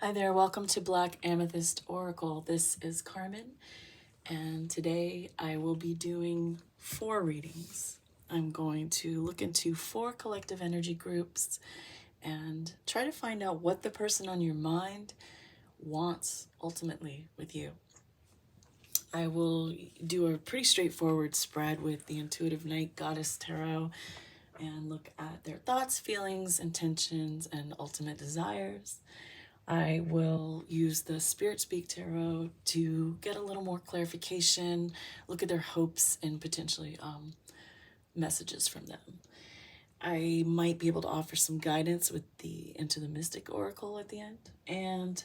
Hi there, welcome to Black Amethyst Oracle. This is Carmen, and today I will be doing 4 readings. I'm going to look into 4 collective energy groups and try to find out what the person on your mind wants ultimately with you. I will do a pretty straightforward spread with the Intuitive Night Goddess Tarot and look at their thoughts, feelings, intentions, and ultimate desires. I will use the Spirit Speak Tarot to get a little more clarification, look at their hopes, and potentially messages from them. I might be able to offer some guidance with the Into the Mystic Oracle at the end. And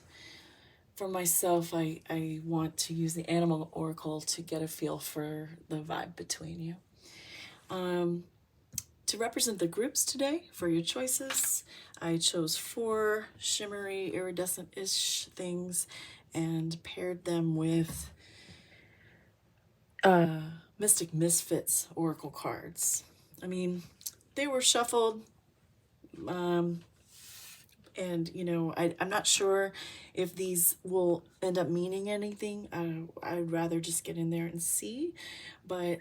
for myself, I want to use the Animal Oracle to get a feel for the vibe between you. To represent the groups today for your choices, I chose 4 shimmery, iridescent-ish things and paired them with Mystic Misfits Oracle cards. I mean, they were shuffled, and you know, I'm not sure if these will end up meaning anything. I'd rather just get in there and see, but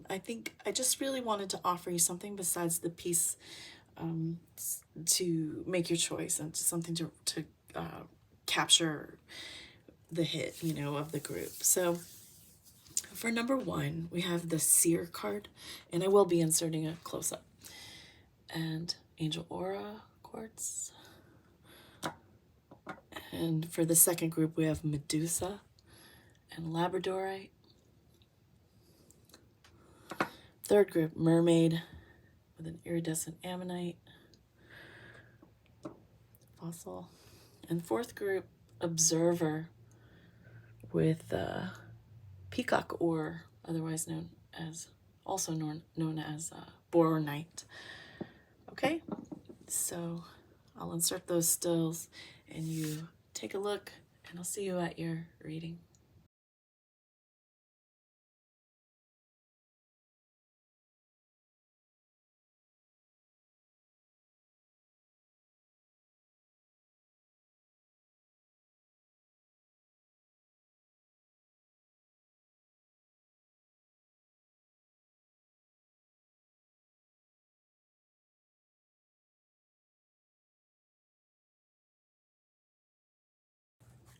I think I just really wanted to offer you something besides the piece to make your choice and something to capture the hit, you know, of the group. So for number 1, we have the Seer card, and I will be inserting a close-up, and Angel Aura quartz. And for the second group, we have Medusa and labradorite. Third group, Mermaid with an iridescent ammonite fossil. And fourth group, Observer with peacock ore, otherwise known as boronite. Okay, so I'll insert those stills and you take a look, and I'll see you at your reading.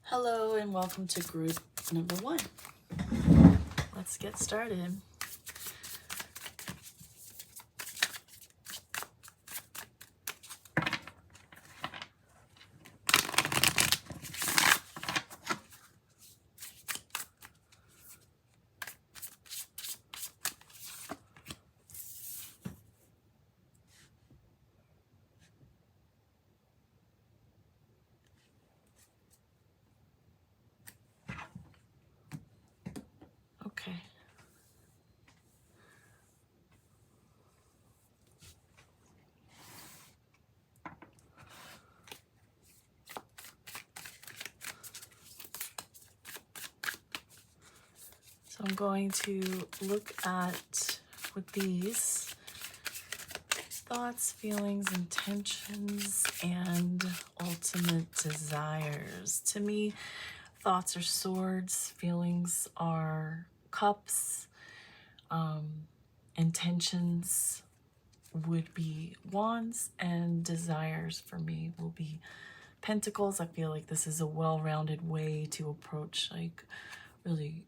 Hello and welcome to group number 1. Let's get started. Okay. So I'm going to look at, with these, thoughts, feelings, intentions, and ultimate desires. To me, thoughts are swords, feelings are cups, intentions would be wands, and desires for me will be pentacles. I feel like this is a well-rounded way to approach, like, really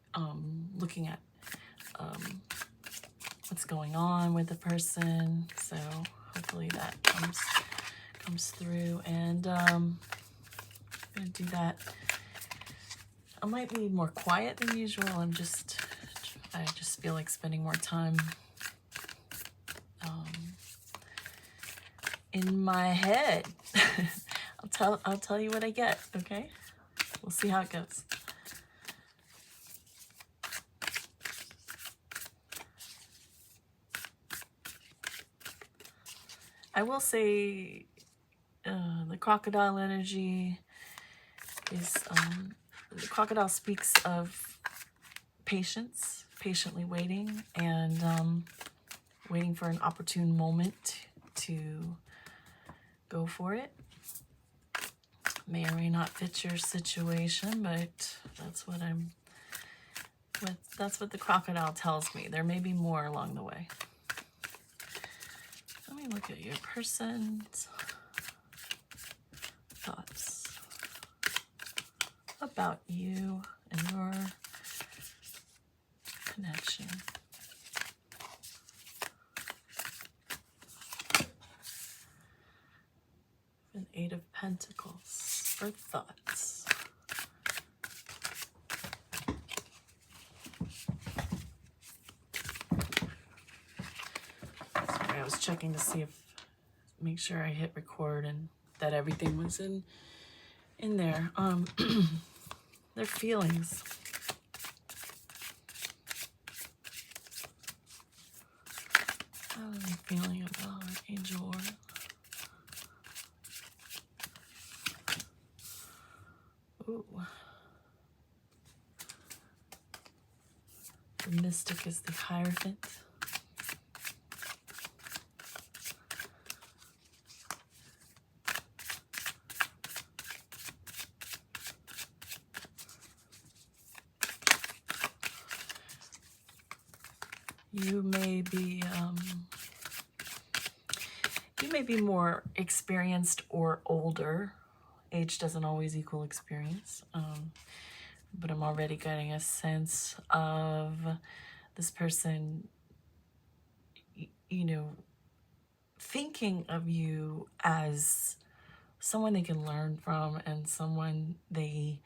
looking at what's going on with the person. So hopefully that comes through, and I'm gonna do that. I might be more quiet than usual. I just feel like spending more time in my head. I'll tell you what I get, okay? We'll see how it goes. I will say the crocodile energy is, the crocodile speaks of patience, patiently waiting, and waiting for an opportune moment to go for it. May or may not fit your situation, but that's what that's what the crocodile tells me. There may be more along the way. Let me look at your person's thoughts about you and your connection. An Eight of Pentacles for thoughts. Sorry, I was checking to see make sure I hit record and that everything was in there. Their feelings. How are they feeling about Angel Aura? Ooh. The Mystic is the Hierophant. You may be more experienced or older. Age doesn't always equal experience, but I'm already getting a sense of this person, you know, thinking of you as someone they can learn from and someone they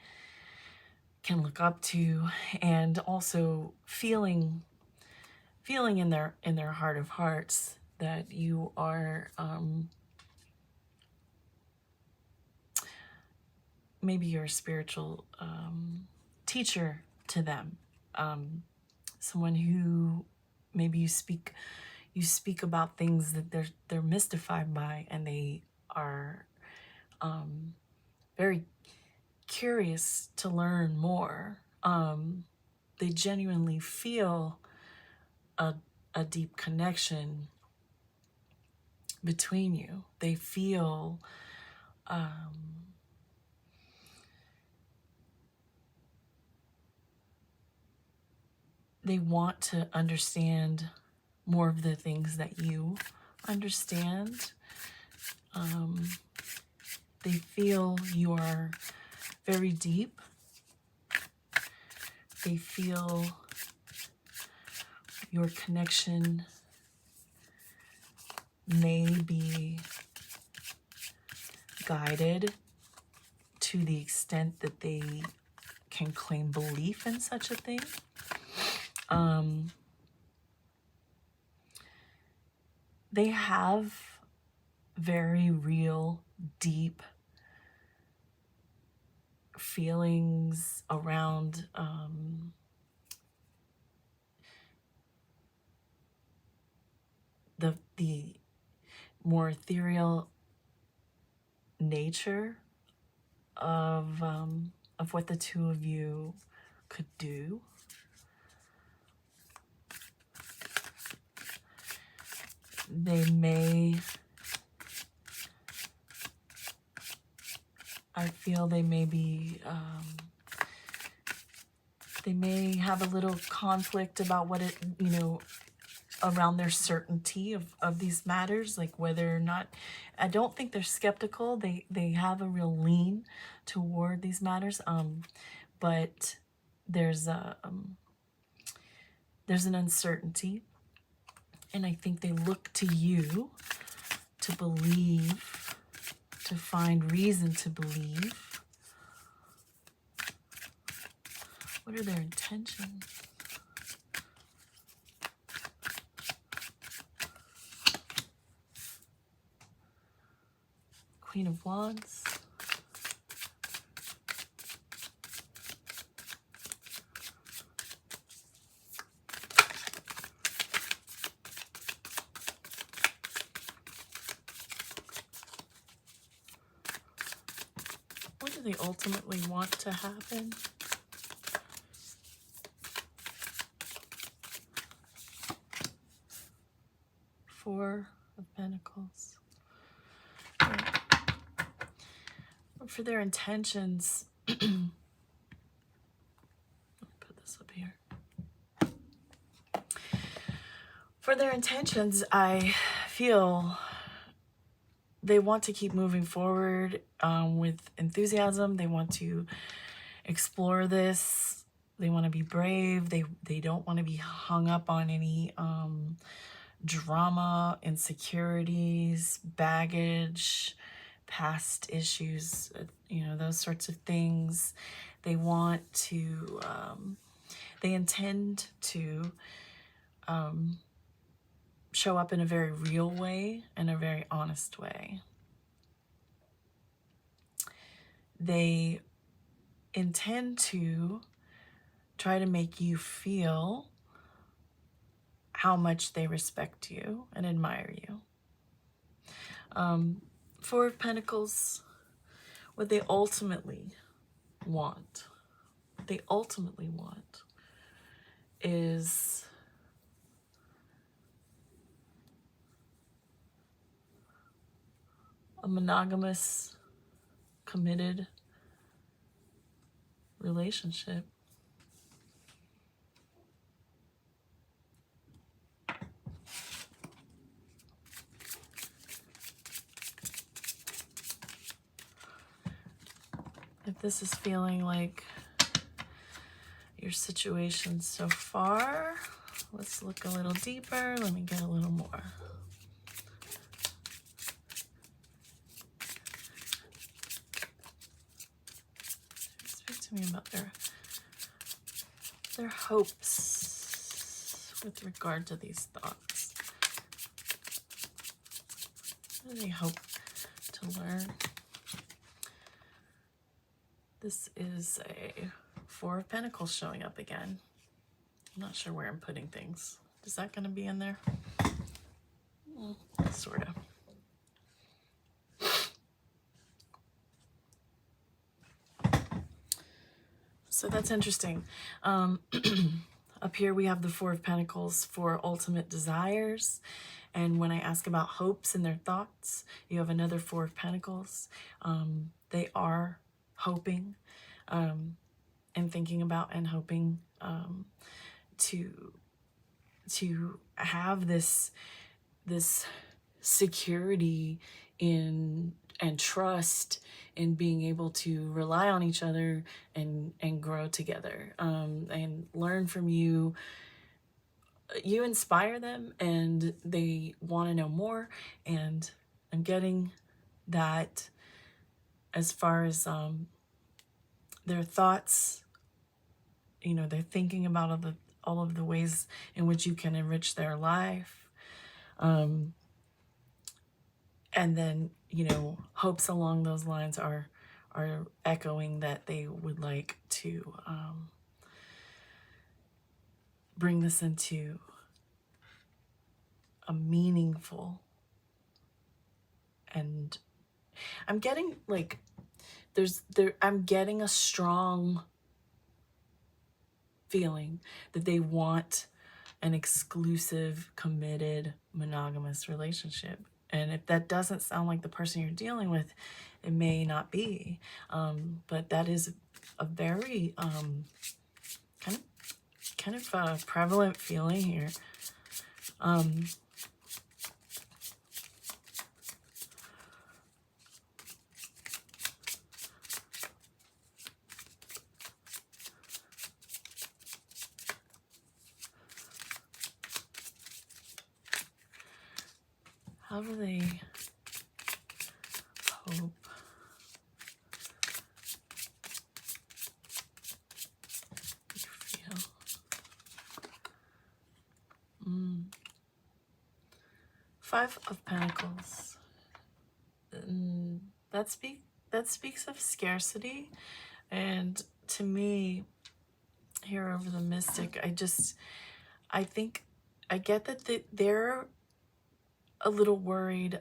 can look up to, and also feeling in their heart of hearts that you are maybe you're a spiritual teacher to them, someone who maybe you speak about things that they're mystified by, and they are very curious to learn more. They genuinely feel a deep connection between you. They feel they want to understand more of the things that you understand. They feel you are very deep. They feel your connection may be guided to the extent that they can claim belief in such a thing. They have very real, deep feelings around the more ethereal nature of what the two of you could do. They may, I feel they may be, they may have a little conflict about what it, you know, around their certainty of these matters, like whether or not, I don't think they're skeptical. They have a real lean toward these matters, but there's an uncertainty, and I think they look to you to believe, to find reason to believe. What are their intentions? Queen of Wands. What do they ultimately want to happen? Four of Pentacles. For their intentions, let me put this up here. For their intentions, I feel they want to keep moving forward with enthusiasm. They want to explore this. They want to be brave. They don't want to be hung up on any drama, insecurities, baggage, past issues, you know, those sorts of things. They want to, they intend to show up in a very real way and a very honest way. They intend to try to make you feel how much they respect you and admire you. Four of Pentacles, what they ultimately want is a monogamous, committed relationship. If this is feeling like your situation so far, let's look a little deeper. Let me get a little more. Speak to me about their hopes with regard to these thoughts. What do they hope to learn? This is a Four of Pentacles showing up again. I'm not sure where I'm putting things. Is that going to be in there? Sort of. So that's interesting. Up here we have the Four of Pentacles for ultimate desires. And when I ask about hopes and their thoughts, you have another Four of Pentacles. They are hoping and thinking about and hoping to have this security in and trust in being able to rely on each other and grow together, and learn from you. You inspire them and they want to know more, and I'm getting that as far as their thoughts, you know, they're thinking about all of the ways in which you can enrich their life. And then, you know, hopes along those lines are echoing that they would like to bring this into a meaningful, and I'm getting like I'm getting a strong feeling that they want an exclusive, committed, monogamous relationship. And if that doesn't sound like the person you're dealing with, it may not be. But that is a very kind of prevalent feeling here. How do they hope you feel? Five of Pentacles. That speaks of scarcity, and to me, here over the Mystic, I think I get that they're a little worried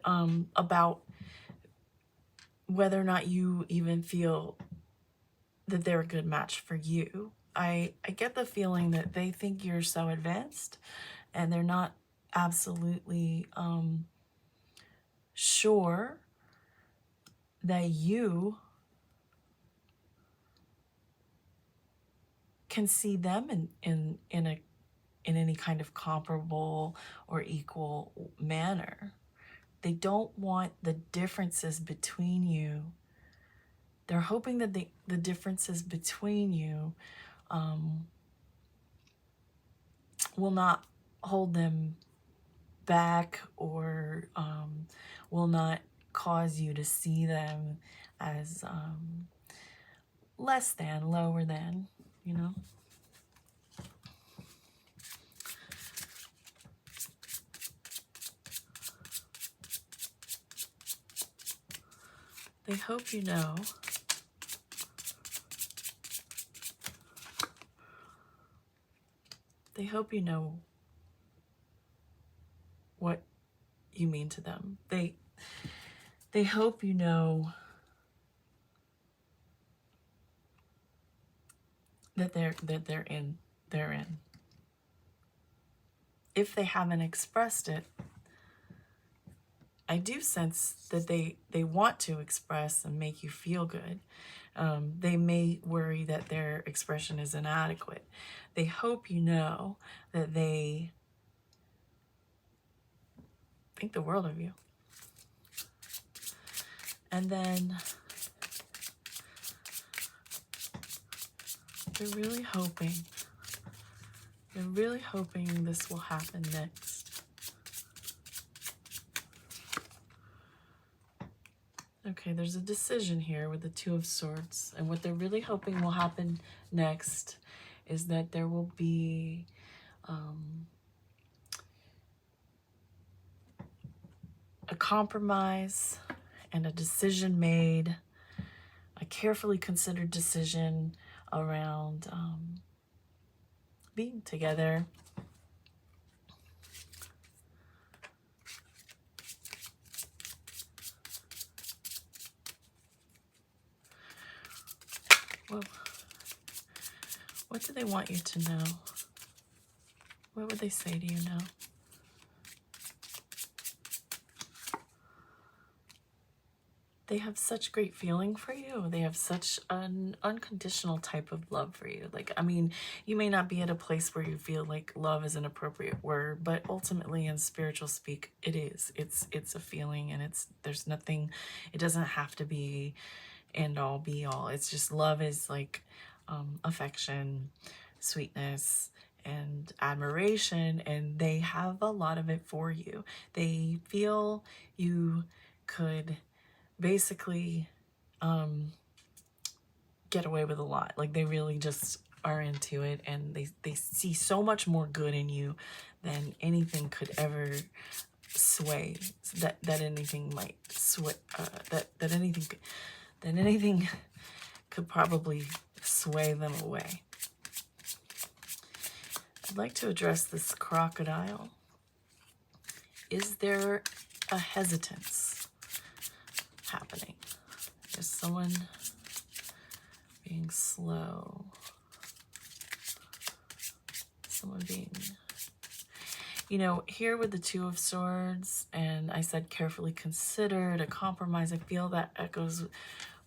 about whether or not you even feel that they're a good match for you. I get the feeling that they think you're so advanced and they're not absolutely sure that you can see them in any kind of comparable or equal manner. They don't want the differences between you. They're hoping that the differences between you will not hold them back, or will not cause you to see them as less than, lower than, you know. They hope you know what you mean to them. They hope you know that they're in. If they haven't expressed it, I do sense that they want to express and make you feel good. They may worry that their expression is inadequate. They hope you know that they think the world of you. And then they're really hoping this will happen next. Okay, there's a decision here with the Two of Swords. And what they're really hoping will happen next is that there will be a compromise and a decision made, a carefully considered decision around being together. Well, what do they want you to know? What would they say to you now? They have such great feeling for you. They have such an unconditional type of love for you. Like, I mean, you may not be at a place where you feel like love is an appropriate word, but ultimately in spiritual speak, it is. It's a feeling, and there's nothing, it doesn't have to be end all be all. It's just love is like affection, sweetness, and admiration, and they have a lot of it for you. They feel you could basically get away with a lot. Like, they really just are into it, and they see so much more good in you than anything could ever sway, that anything might sway, that anything could probably sway them away. I'd like to address this crocodile. Is there a hesitance happening? Is someone being slow? Someone being, you know, here with the Two of Swords, and I said carefully considered, a compromise. I feel that echoes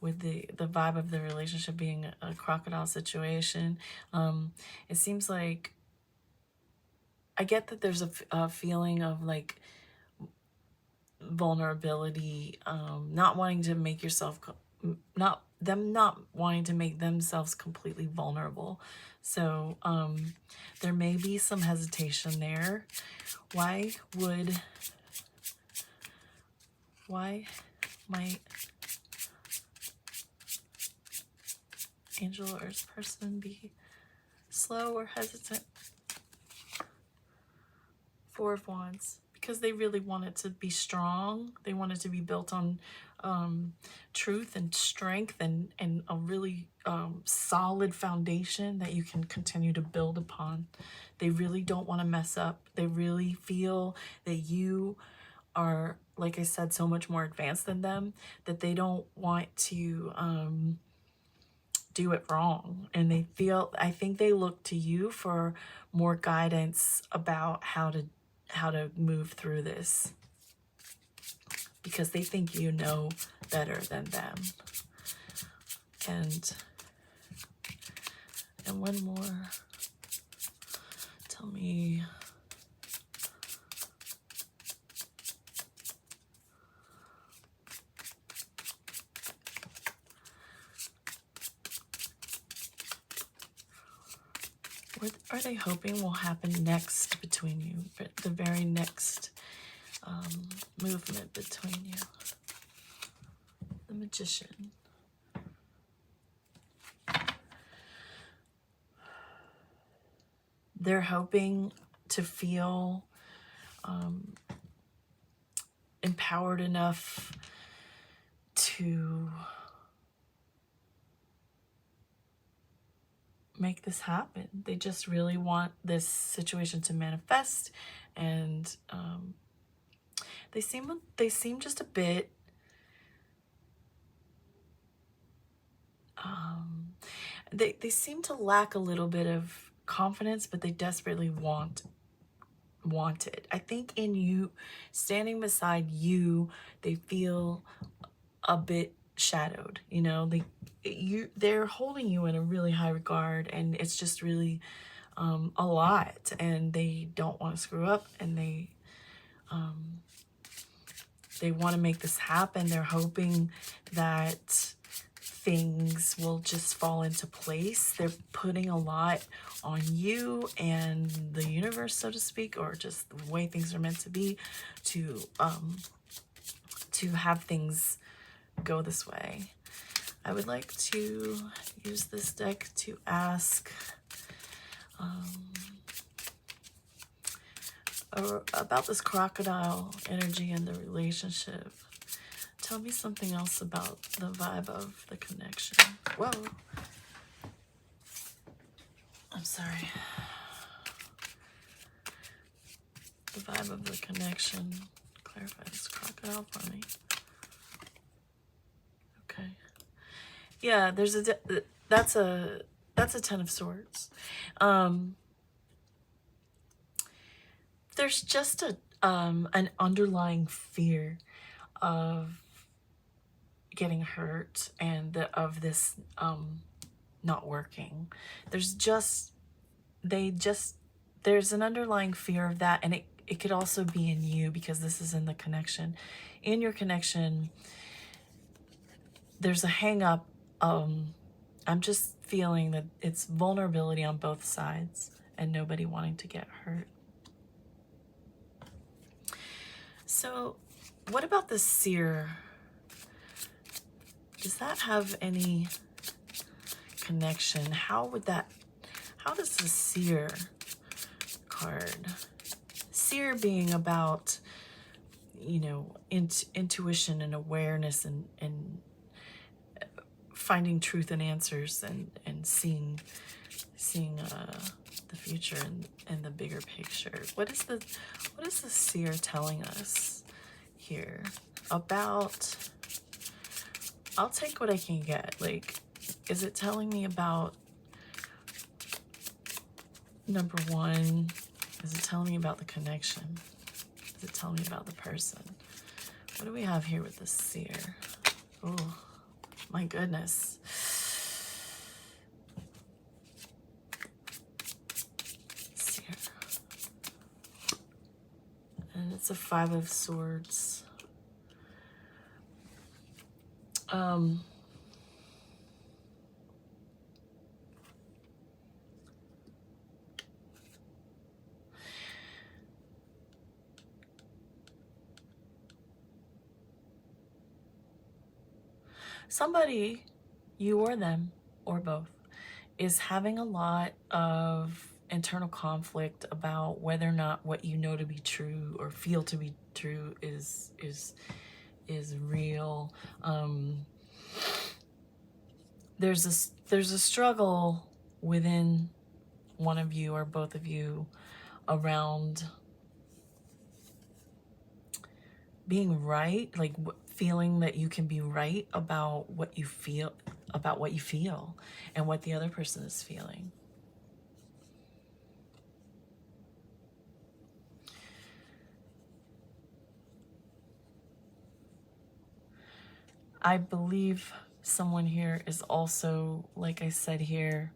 with the vibe of the relationship being a crocodile situation. It seems like, I get that there's a feeling of like vulnerability, not wanting to make yourself, not wanting to make themselves completely vulnerable. So there may be some hesitation there. Why might angel or earth person be slow or hesitant? Four of Wands. Because they really want it to be strong. They want it to be built on truth and strength, and a really solid foundation that you can continue to build upon. They really don't want to mess up. They really feel that you are, like I said, so much more advanced than them, that they don't want to do it wrong. And I think they look to you for more guidance about how to move through this, because they think you know better than them. And And one more. Tell me. What are they hoping will happen next between you? The very next movement between you. The Magician. They're hoping to feel empowered enough to make this happen. They just really want this situation to manifest, and they seem just a bit they seem to lack a little bit of confidence, but they desperately want it. I think in you, standing beside you, they feel a bit shadowed. You know, they're holding you in a really high regard, and it's just really a lot, and they don't want to screw up, and they want to make this happen. They're hoping that things will just fall into place. They're putting a lot on you and the universe, so to speak, or just the way things are meant to be, to have things go this way. I would like to use this deck to ask about this crocodile energy and the relationship. Tell me something else about the vibe of the connection. Whoa. I'm sorry. The vibe of the connection. Clarify this crocodile for me. Okay. Yeah, there's that's a 10 of Swords. There's just an underlying fear of getting hurt and of this not working. There's an underlying fear of that, and it could also be in you, because this is in the connection. In your connection, there's a hang up. I'm just feeling that it's vulnerability on both sides and nobody wanting to get hurt. So what about the Seer? Does that have any connection? How does the Seer card, Seer being about, you know, intuition and awareness and finding truth and answers and seeing the future and the bigger picture. What is the Seer telling us here about? I'll take what I can get. Like, is it telling me about, number one, is it telling me about the connection? Is it telling me about the person? What do we have here with the Seer? Oh, my goodness. Seer. And it's a 5 of Swords. Somebody, you or them, or both, is having a lot of internal conflict about whether or not what you know to be true or feel to be true is real. There's a struggle within one of you or both of you around being right, like feeling that you can be right about what you feel, and what the other person is feeling. I believe someone here is also, like I said here,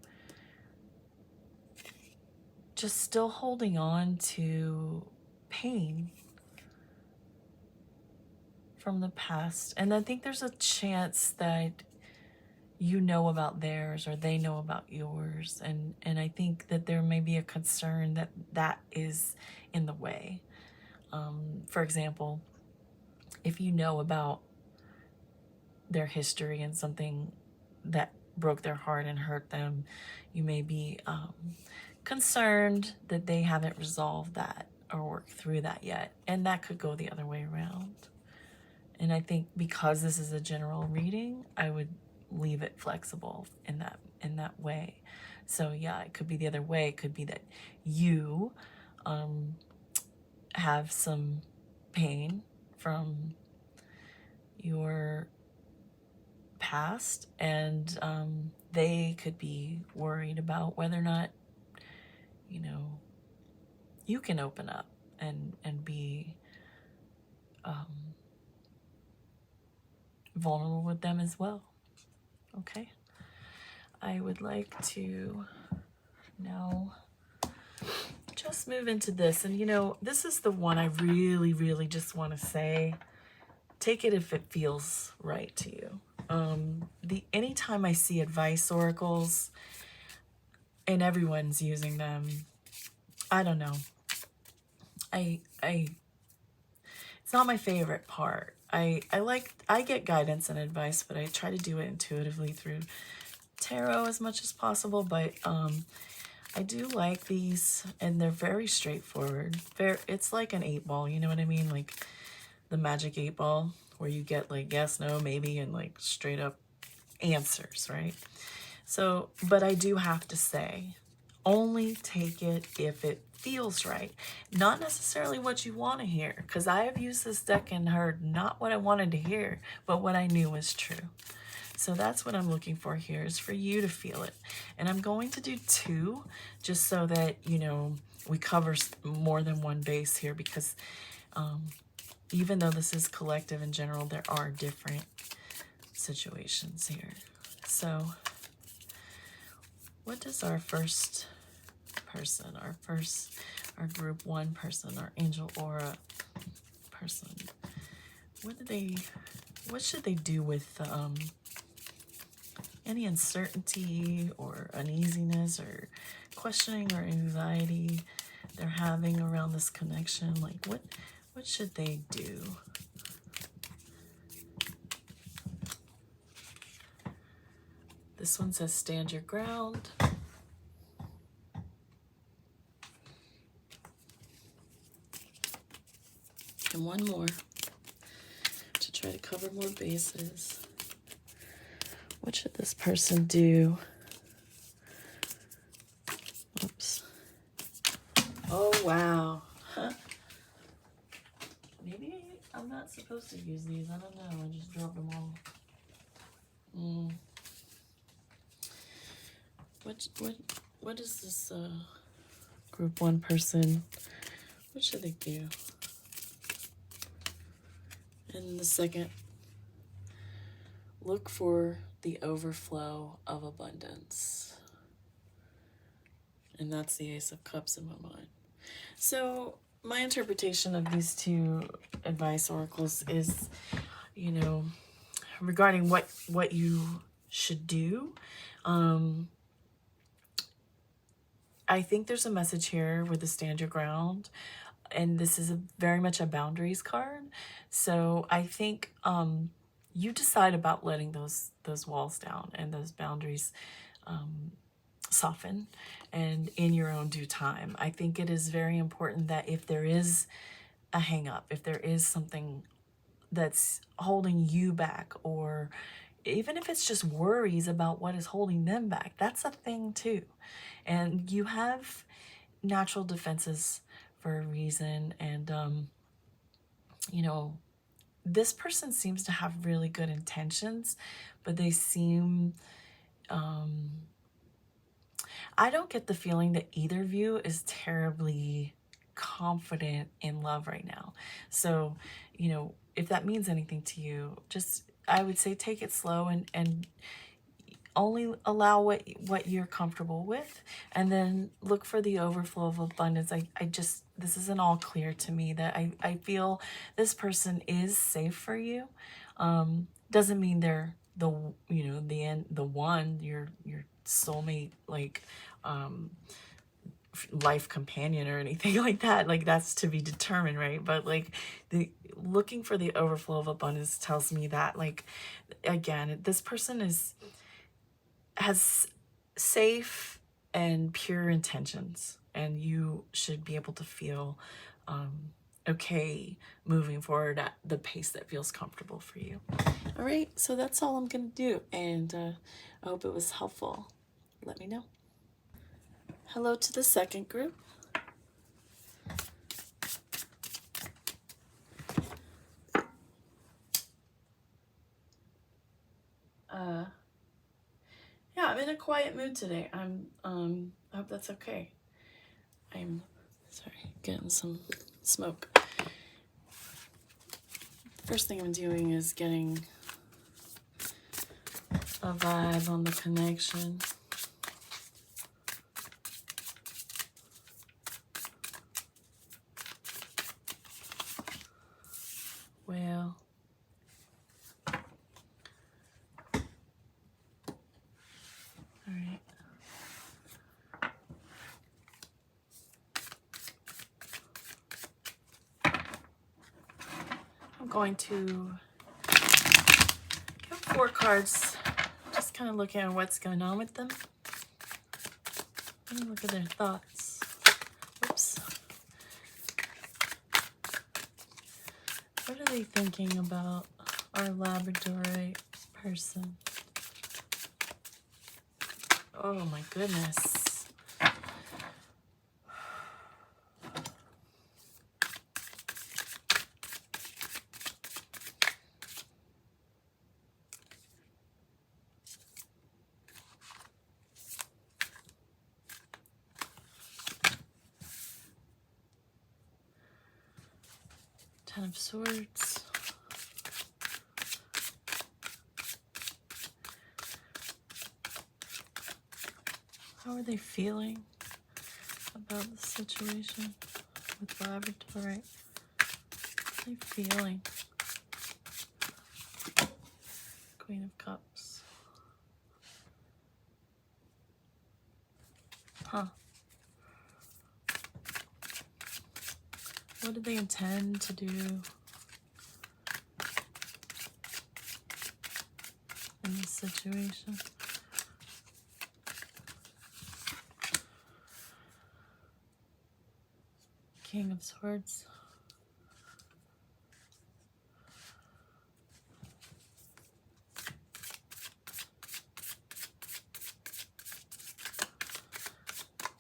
just still holding on to pain from the past. And I think there's a chance that you know about theirs or they know about yours. And I think that there may be a concern that that is in the way. For example, if you know about their history and something that broke their heart and hurt them, you may be concerned that they haven't resolved that or worked through that yet. And that could go the other way around. And I think because this is a general reading, I would leave it flexible in that way. So yeah, it could be the other way. It could be that you have some pain from your past, and they could be worried about whether or not, you know, you can open up and be vulnerable with them as well. Okay, I would like to now just move into this. And you know, this is the one I really, really just want to say, take it if it feels right to you. Anytime I see advice oracles and everyone's using them, I don't know. It's not my favorite part. I get guidance and advice, but I try to do it intuitively through tarot as much as possible. But I do like these, and they're very straightforward. It's like an 8-ball, you know what I mean? Like the magic 8-ball, where you get like yes, no, maybe, and like straight up answers, right? So, but I do have to say, only take it if it feels right. Not necessarily what you want to hear, because I have used this deck and heard not what I wanted to hear, but what I knew was true. So that's what I'm looking for here, is for you to feel it. And I'm going to do 2, just so that, you know, we cover more than one base here, because even though this is collective in general, there are different situations here. So what does our first person, our group 1 person, our angel aura person, what should they do with any uncertainty or uneasiness or questioning or anxiety they're having around this connection? Like what should they do? This one says stand your ground. And one more to try to cover more bases. What should this person do? Oops. Oh, wow. Huh. Maybe I'm not supposed to use these. I don't know. I just dropped them all. What is this group 1 person? What should they do? And the second, look for the overflow of abundance. And that's the Ace of Cups in my mind. So my interpretation of these 2 advice oracles is, you know, regarding what you should do. I think there's a message here with the stand your ground. And this is very much a boundaries card. So I think you decide about letting those walls down and those boundaries soften, and in your own due time. I think it is very important that if there is a hang up, if there is something that's holding you back, or even if it's just worries about what is holding them back, that's a thing too. And you have natural defenses for a reason. And, you know, this person seems to have really good intentions, but they seem, I don't get the feeling that either of you is terribly confident in love right now. So, you know, if that means anything to you, just, I would say take it slow and only allow what you're comfortable with, and then look for the overflow of abundance. I just, this isn't all clear to me that I feel this person is safe for you. Doesn't mean they're the, you know, the end, the one, your soulmate, like life companion or anything like that. Like, that's to be determined, right? But like, the looking for the overflow of abundance tells me that, like, again, this person has safe and pure intentions, and you should be able to feel okay moving forward at the pace that feels comfortable for you. All right, so that's all I'm gonna do, and I hope it was helpful. Let me know. Hello to the second group. Yeah, I'm in a quiet mood today. I hope that's okay. I'm sorry, getting some smoke. First thing I'm doing is getting a vibe on the connection. Well, all right. I'm going to get 4 cards, just kind of looking at what's going on with them. Let me look at their thoughts. Whoops. What are they thinking about our labradorite person? Oh my goodness. Ten of Swords. How are they feeling about the situation with labradorite? How are they feeling? Queen of Cups. Huh. What do they intend to do in this situation? King of Swords.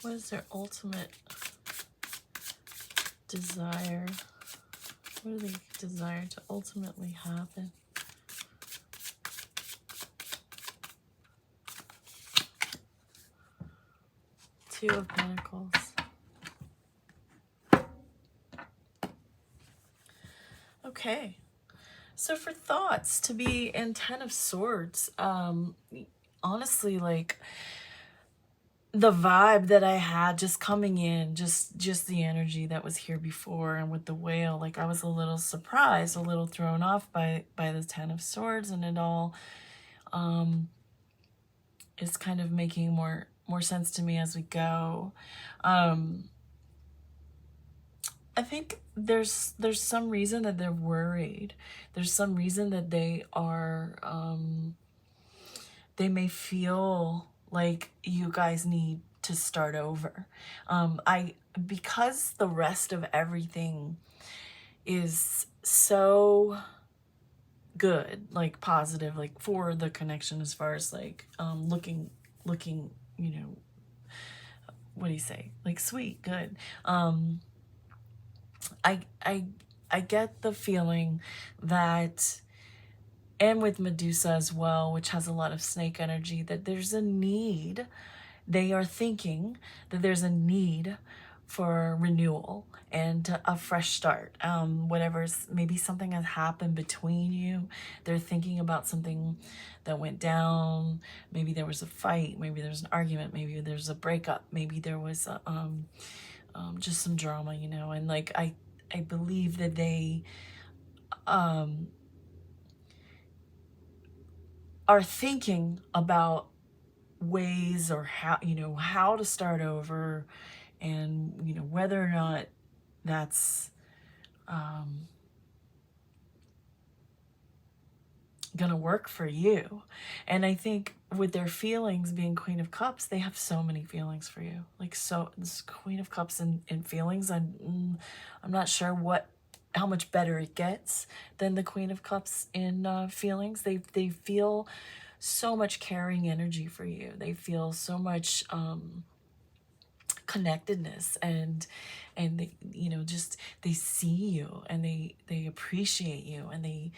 What is their ultimate desire? What do they desire to ultimately happen? Two of Pentacles. Okay. So for thoughts to be in Ten of Swords, honestly, like, the vibe that I had just coming in, just the energy that was here before, and with the whale, like, I was a little surprised, a little thrown off by the Ten of Swords, and it all is kind of making more sense to me as we go. I think there's some reason that they're worried. There's some reason that they are they may feel like you guys need to start over. Because the rest of everything is so good, like positive, like for the connection, as far as like looking, you know, what do you say? Like sweet, good. I get the feeling that, and with Medusa as well, which has a lot of snake energy, that there's a need. They are thinking that there's a need for renewal and a fresh start. Whatever's, maybe something has happened between you. They're thinking about something that went down. Maybe there was a fight. Maybe there was an argument. Maybe there's a breakup. Maybe there was just some drama, you know. And like I believe that they are thinking about ways or how, you know, how to start over, and you know, whether or not that's gonna work for you. And I think with their feelings, being Queen of Cups, they have so many feelings for you. Like, so this Queen of Cups and feelings, I'm not sure how much better it gets than the Queen of Cups in feelings. They feel so much caring energy for you. They feel so much connectedness, and they, you know, just they see you, and they appreciate you, and they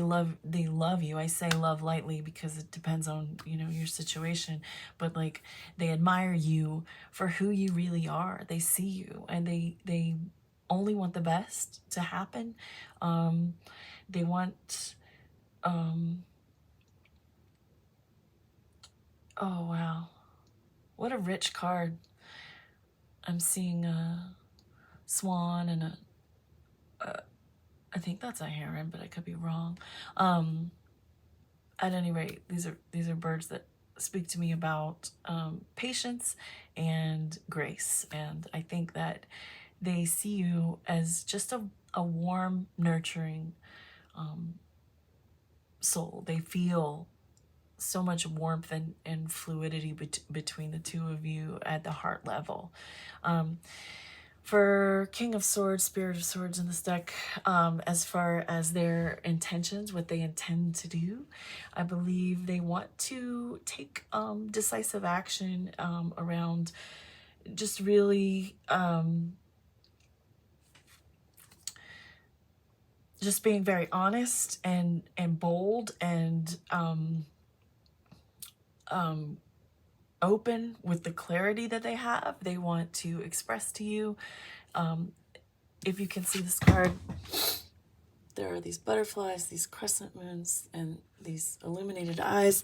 love you. I say love lightly because it depends on, you know, your situation, but like, they admire you for who you really are. They see you, and they only want the best to happen. They want oh wow, what a rich card. I'm seeing a swan and I think that's a heron, but I could be wrong. At any rate, these are birds that speak to me about patience and grace, and I think that they see you as just a warm, nurturing soul. They feel so much warmth and fluidity between the two of you at the heart level. For King of Swords, Spirit of Swords in this deck, as far as their intentions, what they intend to do, I believe they want to take decisive action around just really just being very honest and bold and open with the clarity that they have. They want to express to you. If you can see this card, there are these butterflies, these crescent moons, and these illuminated eyes.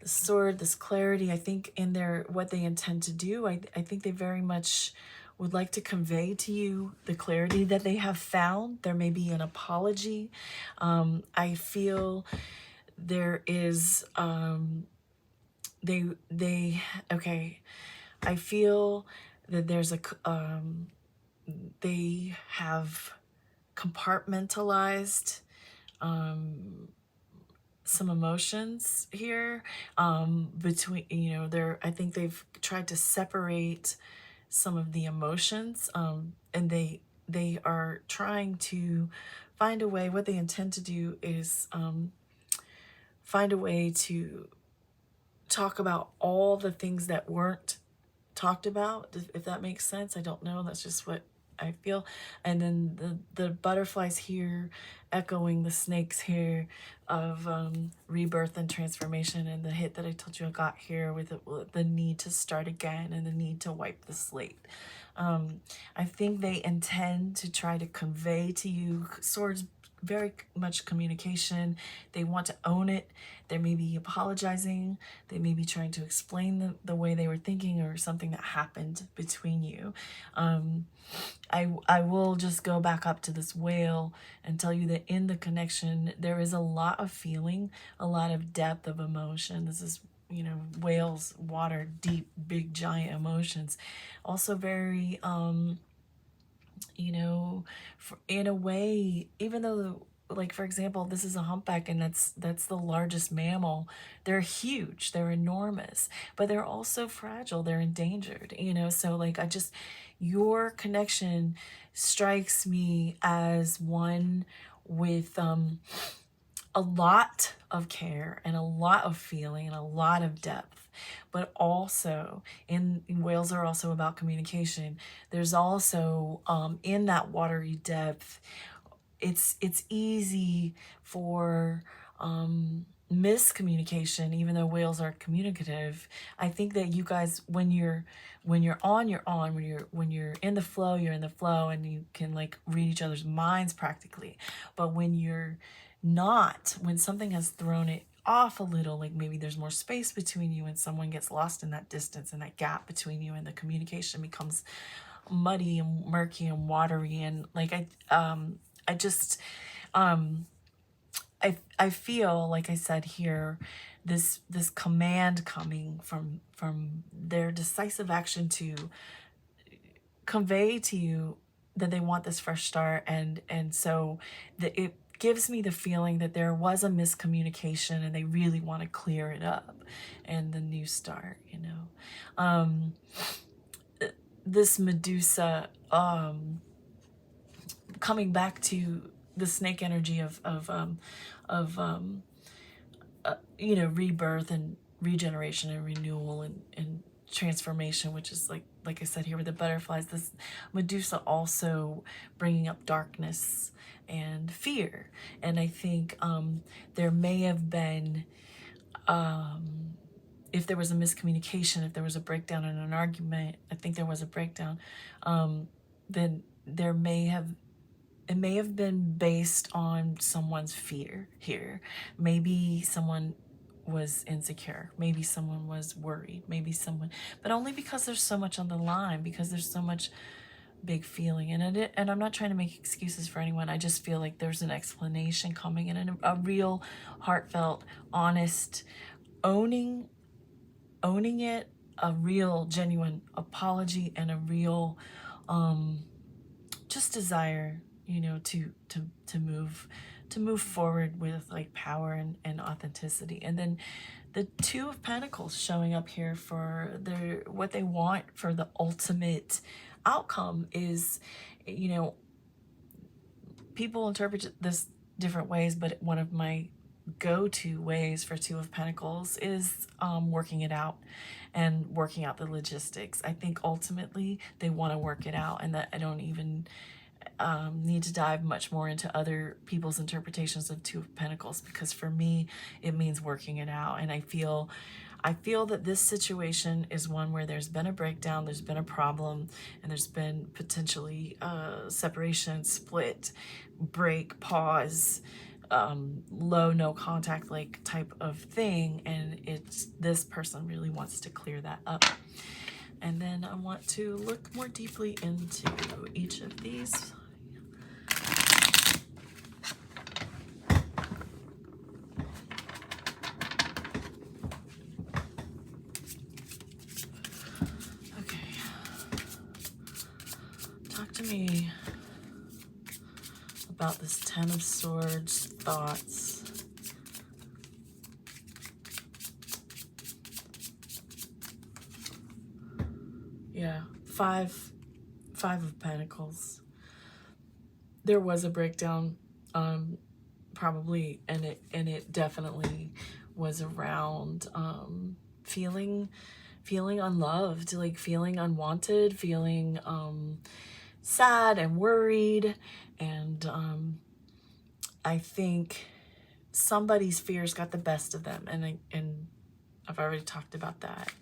The sword, this clarity, I think in what they intend to do, I think they very much would like to convey to you the clarity that they have found. There may be an apology. I feel there is okay, I feel that there's they have compartmentalized some emotions here, between, you know, I think they've tried to separate some of the emotions, and they are trying to find a way. What they intend to do is find a way to talk about all the things that weren't talked about, if that makes sense. I don't know, that's just what I feel. And then the butterflies here echoing the snakes here of rebirth and transformation, and the hit that I told you I got here with the need to start again and the need to wipe the slate. I think they intend to try to convey to you, swords, very much communication. They want to own it. They may be apologizing. They may be trying to explain the way they were thinking, or something that happened between you. I will just go back up to this whale and tell you that in the connection, there is a lot of feeling, a lot of depth of emotion. This is, you know, whales, water, deep, big, giant emotions. Also very, you know, in a way, even though, like, for example, this is a humpback, and that's the largest mammal. They're huge, they're enormous, but they're also fragile, they're endangered, you know. So like, your connection strikes me as one with a lot of care and a lot of feeling and a lot of depth. But also, whales are also about communication. There's also in that watery depth, it's easy for miscommunication, even though whales are communicative. I think that you guys, when you're on, you're on. When you're in the flow, you're in the flow, and you can like read each other's minds practically. But when you're not, when something has thrown it off a little, like maybe there's more space between you and someone gets lost in that distance and that gap between you, and the communication becomes muddy and murky and watery, and like I just I feel, like I said here, this command coming from their decisive action to convey to you that they want this fresh start, and so it gives me the feeling that there was a miscommunication and they really want to clear it up and the new start, you know. This Medusa, coming back to the snake energy of you know, rebirth and regeneration and renewal and transformation, which is like I said here with the butterflies, this Medusa also bringing up darkness and fear. And I think there may have been, if there was a miscommunication, if there was a breakdown in an argument, I think there was a breakdown, then there may have, it may have been based on someone's fear here. Maybe someone was insecure. Maybe someone was worried. Maybe someone, but only because there's so much on the line, because there's so much big feeling. And I'm not trying to make excuses for anyone. I just feel like there's an explanation coming, and a real heartfelt, honest, owning it, a real genuine apology, and a real just desire, you know, to move forward with like power and authenticity. And then the Two of Pentacles showing up here for their, what they want for the ultimate outcome is, you know, people interpret this different ways, but one of my go-to ways for Two of Pentacles is working it out and working out the logistics. I think ultimately they want to work it out, and that I don't even need to dive much more into other people's interpretations of Two of Pentacles, because for me it means working it out. And I feel that this situation is one where there's been a breakdown, there's been a problem, and there's been potentially separation, split, break, pause, low no contact like type of thing, and it's, this person really wants to clear that up. And then I want to look more deeply into each of these. Okay. Talk to me about this Ten of Swords thoughts. Yeah, five of Pentacles. There was a breakdown, probably, and it definitely was around feeling unloved, like feeling unwanted, feeling sad and worried, and I think somebody's fears got the best of them, and I've already talked about that.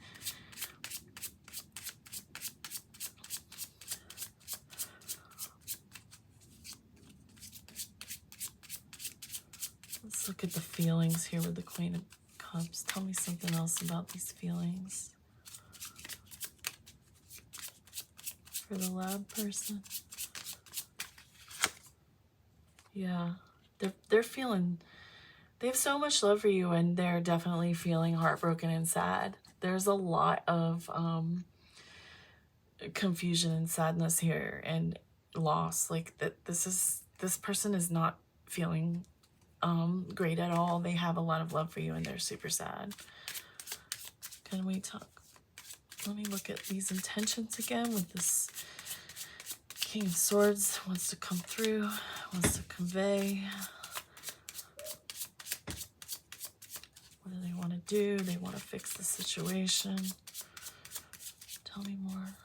Let's look at the feelings here with the Queen of Cups. Tell me something else about these feelings for the lab person. Yeah, they're feeling, they have so much love for you, and they're definitely feeling heartbroken and sad. There's a lot of confusion and sadness here and loss. Like that, this person is not feeling great at all. They have a lot of love for you and they're super sad. Can we talk? Let me look at these intentions again with this King of Swords. Wants to come through, wants to convey. What do they want to do? They want to fix the situation. Tell me more.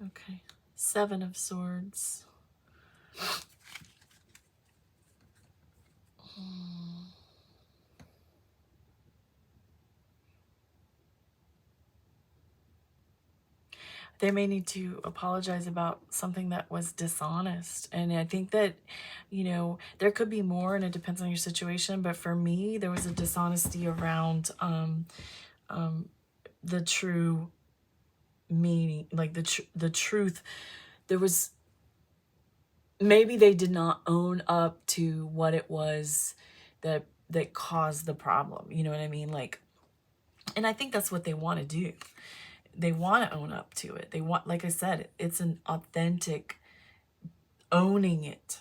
Okay, Seven of Swords. They may need to apologize about something that was dishonest. And I think that, you know, there could be more, and it depends on your situation. But for me, there was a dishonesty around the true meaning, like the truth. There was, maybe they did not own up to what it was that caused the problem. You know what I mean? Like, and I think that's what they want to do. They want to own up to it. They want, like I said, it's an authentic owning it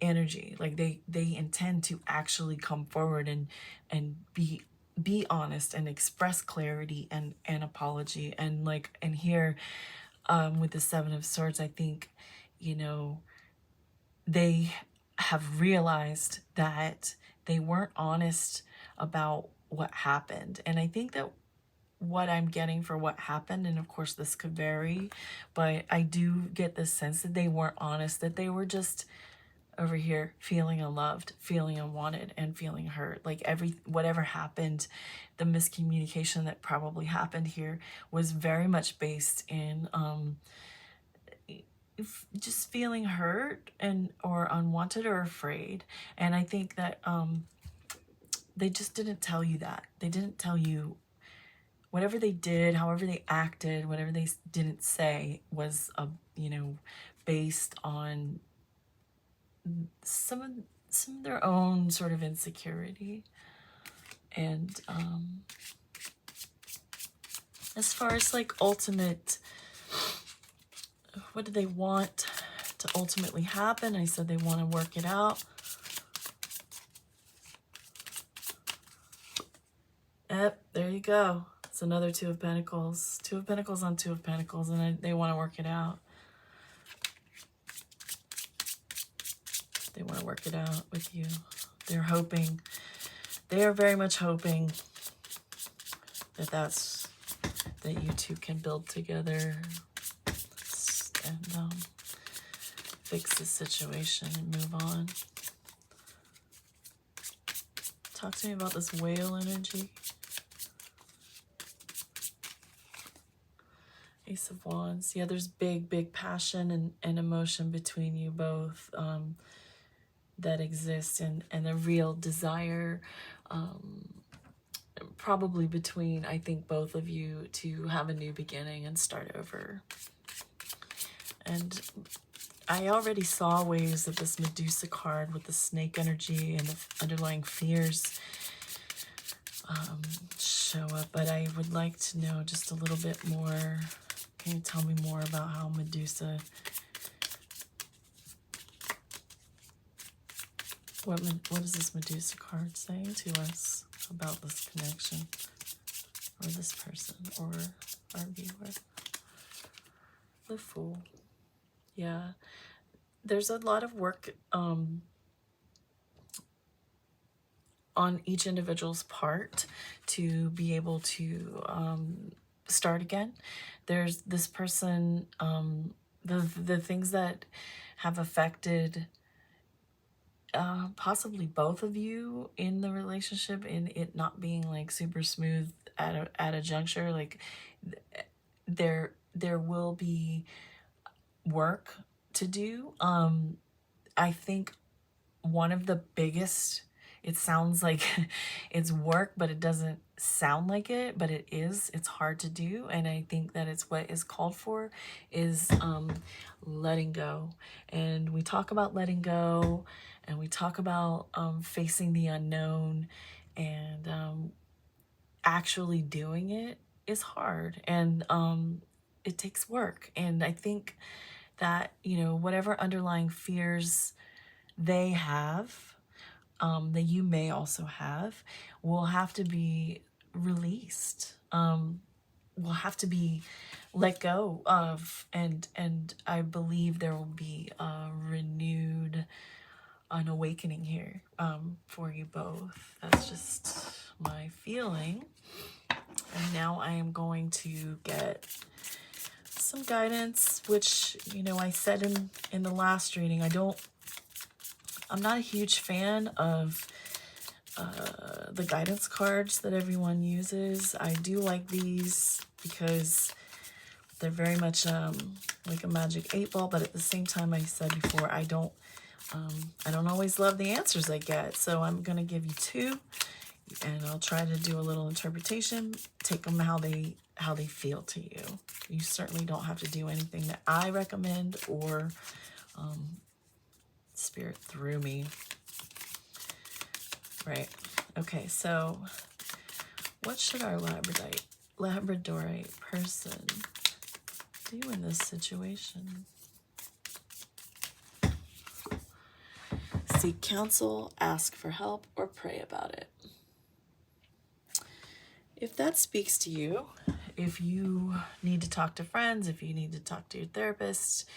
energy. Like they intend to actually come forward and be honest and express clarity and apology. And like, and here with the Seven of Swords, I think, you know, they have realized that they weren't honest about what happened. And I think that what I'm getting for what happened, and of course this could vary, but I do get the sense that they weren't honest, that they were just over here feeling unloved, feeling unwanted, and feeling hurt. Like whatever happened, the miscommunication that probably happened here was very much based in just feeling hurt and or unwanted or afraid. And I think that they just didn't tell you that. They didn't tell you. Whatever they did, however they acted, whatever they didn't say was, you know, based on some of their own sort of insecurity. And as far as like ultimate, what do they want to ultimately happen? I said they want to work it out. Yep, there you go. It's another Two of Pentacles. Two of Pentacles on Two of Pentacles, and they want to work it out. They want to work it out with you. They're hoping, they are very much hoping that you two can build together and fix the situation and move on. Talk to me about this whale energy. Ace of Wands. Yeah, there's big passion and emotion between you both that exists, and a real desire probably between, I think, both of you to have a new beginning and start over. And I already saw waves of this Medusa card with the snake energy and the underlying fears show up, but I would like to know just a little bit more. Can you tell me more about how Medusa, what is this Medusa card saying to us about this connection, or this person, or our viewer? The Fool. Yeah, there's a lot of work on each individual's part to be able to start again. There's this person, the things that have affected possibly both of you in the relationship, in it not being like super smooth at a juncture. Like there will be work to do. I think one of the biggest, it sounds like it's work, but it doesn't sound like it, but it is. It's hard to do, and I think that it's what is called for is letting go. And we talk about letting go, and we talk about facing the unknown, and actually doing it is hard, and it takes work. And I think that, you know, whatever underlying fears they have, that you may also have, will have to be released, will have to be let go of, and I believe there will be a renewed, an awakening here for you both. That's just my feeling. And now I am going to get some guidance, which, you know, I said in the last reading, I'm not a huge fan of the guidance cards that everyone uses. I do like these because they're very much like a magic 8-ball, but at the same time, I said before, I don't always love the answers I get. So I'm gonna give you 2, and I'll try to do a little interpretation. Take them how they feel to you. You certainly don't have to do anything that I recommend or Spirit through me. Right. Okay, so what should our labradorite person do in this situation? Seek counsel, ask for help, or pray about it. If that speaks to you, if you need to talk to friends, if you need to talk to your therapist,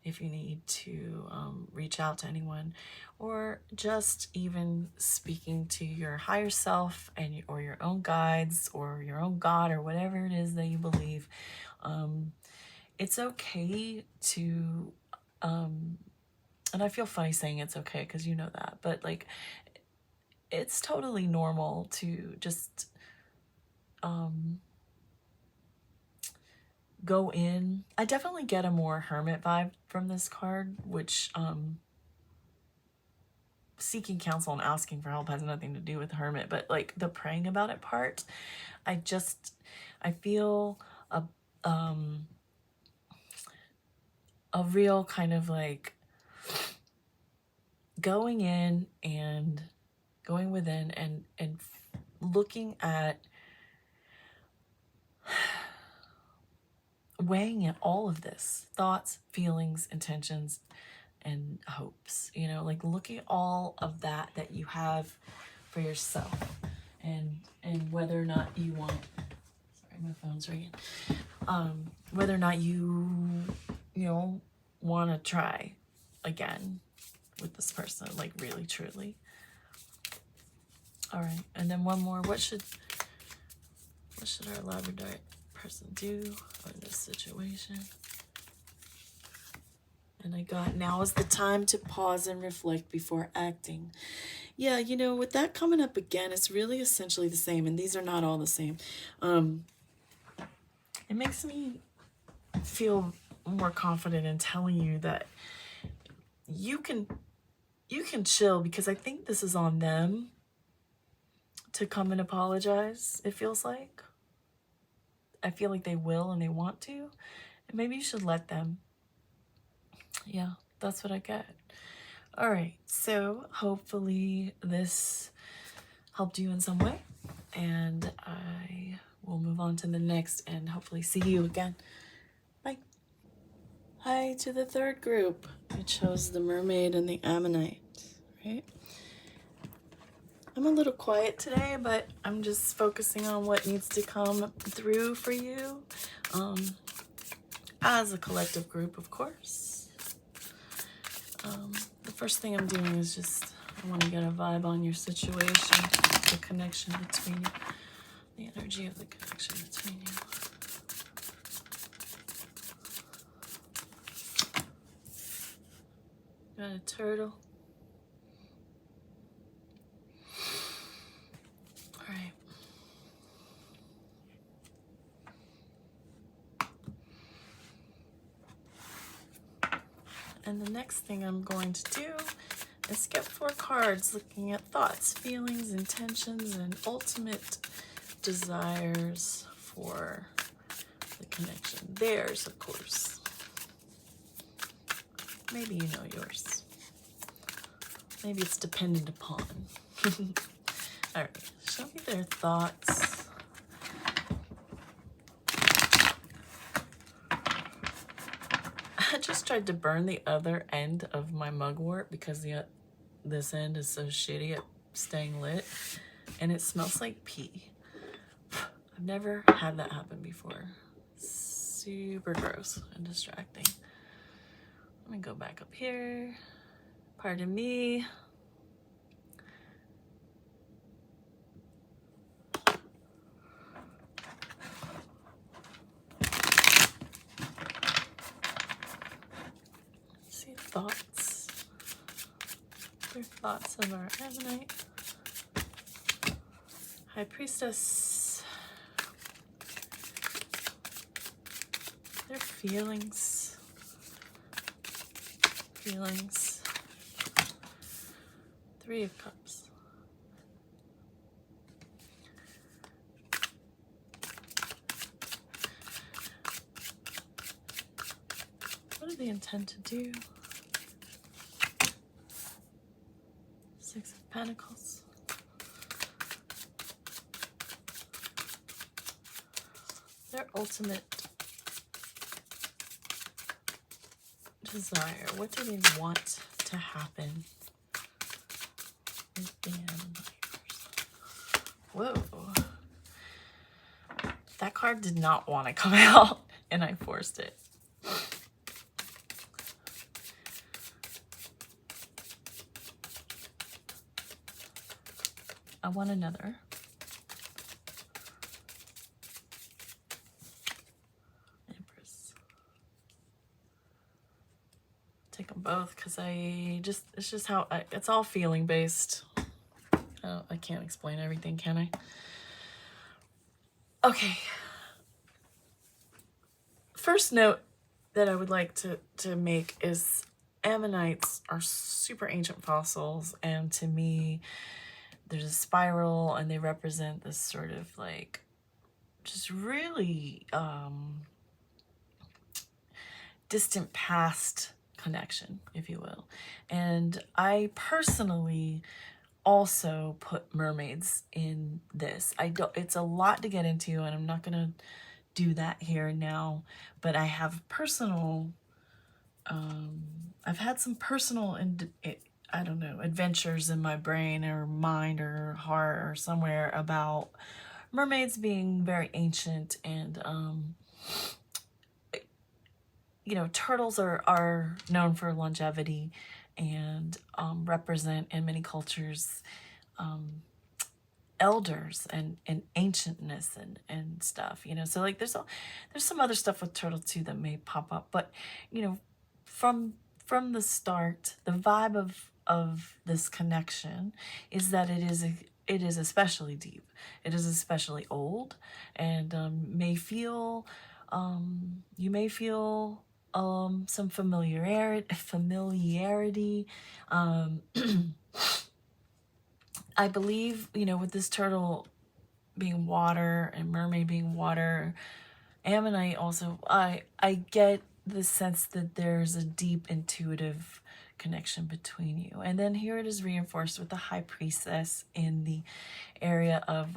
if you need to reach out to anyone, or just even speaking to your higher self and or your own guides or your own God or whatever it is that you believe, it's okay to, and I feel funny saying it's okay because you know that, but like, it's totally normal to just go in. I definitely get a more hermit vibe from this card, which seeking counsel and asking for help has nothing to do with hermit, but like the praying about it part, I feel a real kind of like going in and going within and looking at weighing in all of this, thoughts, feelings, intentions, and hopes, you know, like looking at all of that you have for yourself, and whether or not you want, sorry, my phone's ringing, whether or not you know, want to try again with this person, like really, truly. All right, and then one more. What should our labradorite person do in this situation? And I got, now is the time to pause and reflect before acting. Yeah, you know, with that coming up again, it's really essentially the same, and these are not all the same. It makes me feel more confident in telling you that you can chill, because I think this is on them to come and apologize. It feels like, I feel like they will and they want to, and maybe you should let them. Yeah, that's what I get. All right, so hopefully this helped you in some way, and I will move on to the next and hopefully see you again. Bye. Hi to the third group. I chose the Mermaid and the Ammonite, right? I'm a little quiet today, but I'm just focusing on what needs to come through for you, as a collective group, of course. The first thing I'm doing is just, I want to get a vibe on your situation, the connection between you, the energy of the connection between you. Got a turtle. All right. And the next thing I'm going to do is get 4 cards looking at thoughts, feelings, intentions, and ultimate desires for the connection. Theirs, of course. Maybe you know yours. Maybe it's dependent upon. All right, show me their thoughts. I just tried to burn the other end of my mugwort because this end is so shitty at staying lit, and it smells like pee. I've never had that happen before. Super gross and distracting. Let me go back up here. Pardon me. Thoughts. Their thoughts of our ammonite. High Priestess. Their feelings. Feelings. Three of Cups. What do they intend to do? Six of Pentacles. Their ultimate desire. What do they want to happen within? Whoa. That card did not want to come out, and I forced it. I want another. Empress. Take them both because it's just how, it's all feeling based. I can't explain everything, can I? Okay. First note that I would like to make is ammonites are super ancient fossils, and to me, there's a spiral, and they represent this sort of like just really distant past connection, if you will. And I personally also put mermaids in this. It's a lot to get into, and I'm not gonna do that here now, but I have personal I've had some personal I don't know, adventures in my brain or mind or heart or somewhere about mermaids being very ancient, and you know, turtles are known for longevity and represent in many cultures elders and ancientness and stuff, you know. So like there's some other stuff with turtle too that may pop up, but you know, from the start, the vibe of this connection is that it is especially deep, it is especially old, and you may feel some familiarity. I believe, you know, with this turtle being water and mermaid being water, ammonite also, I get the sense that there's a deep intuitive connection between you. And then here it is reinforced with the High Priestess in the area of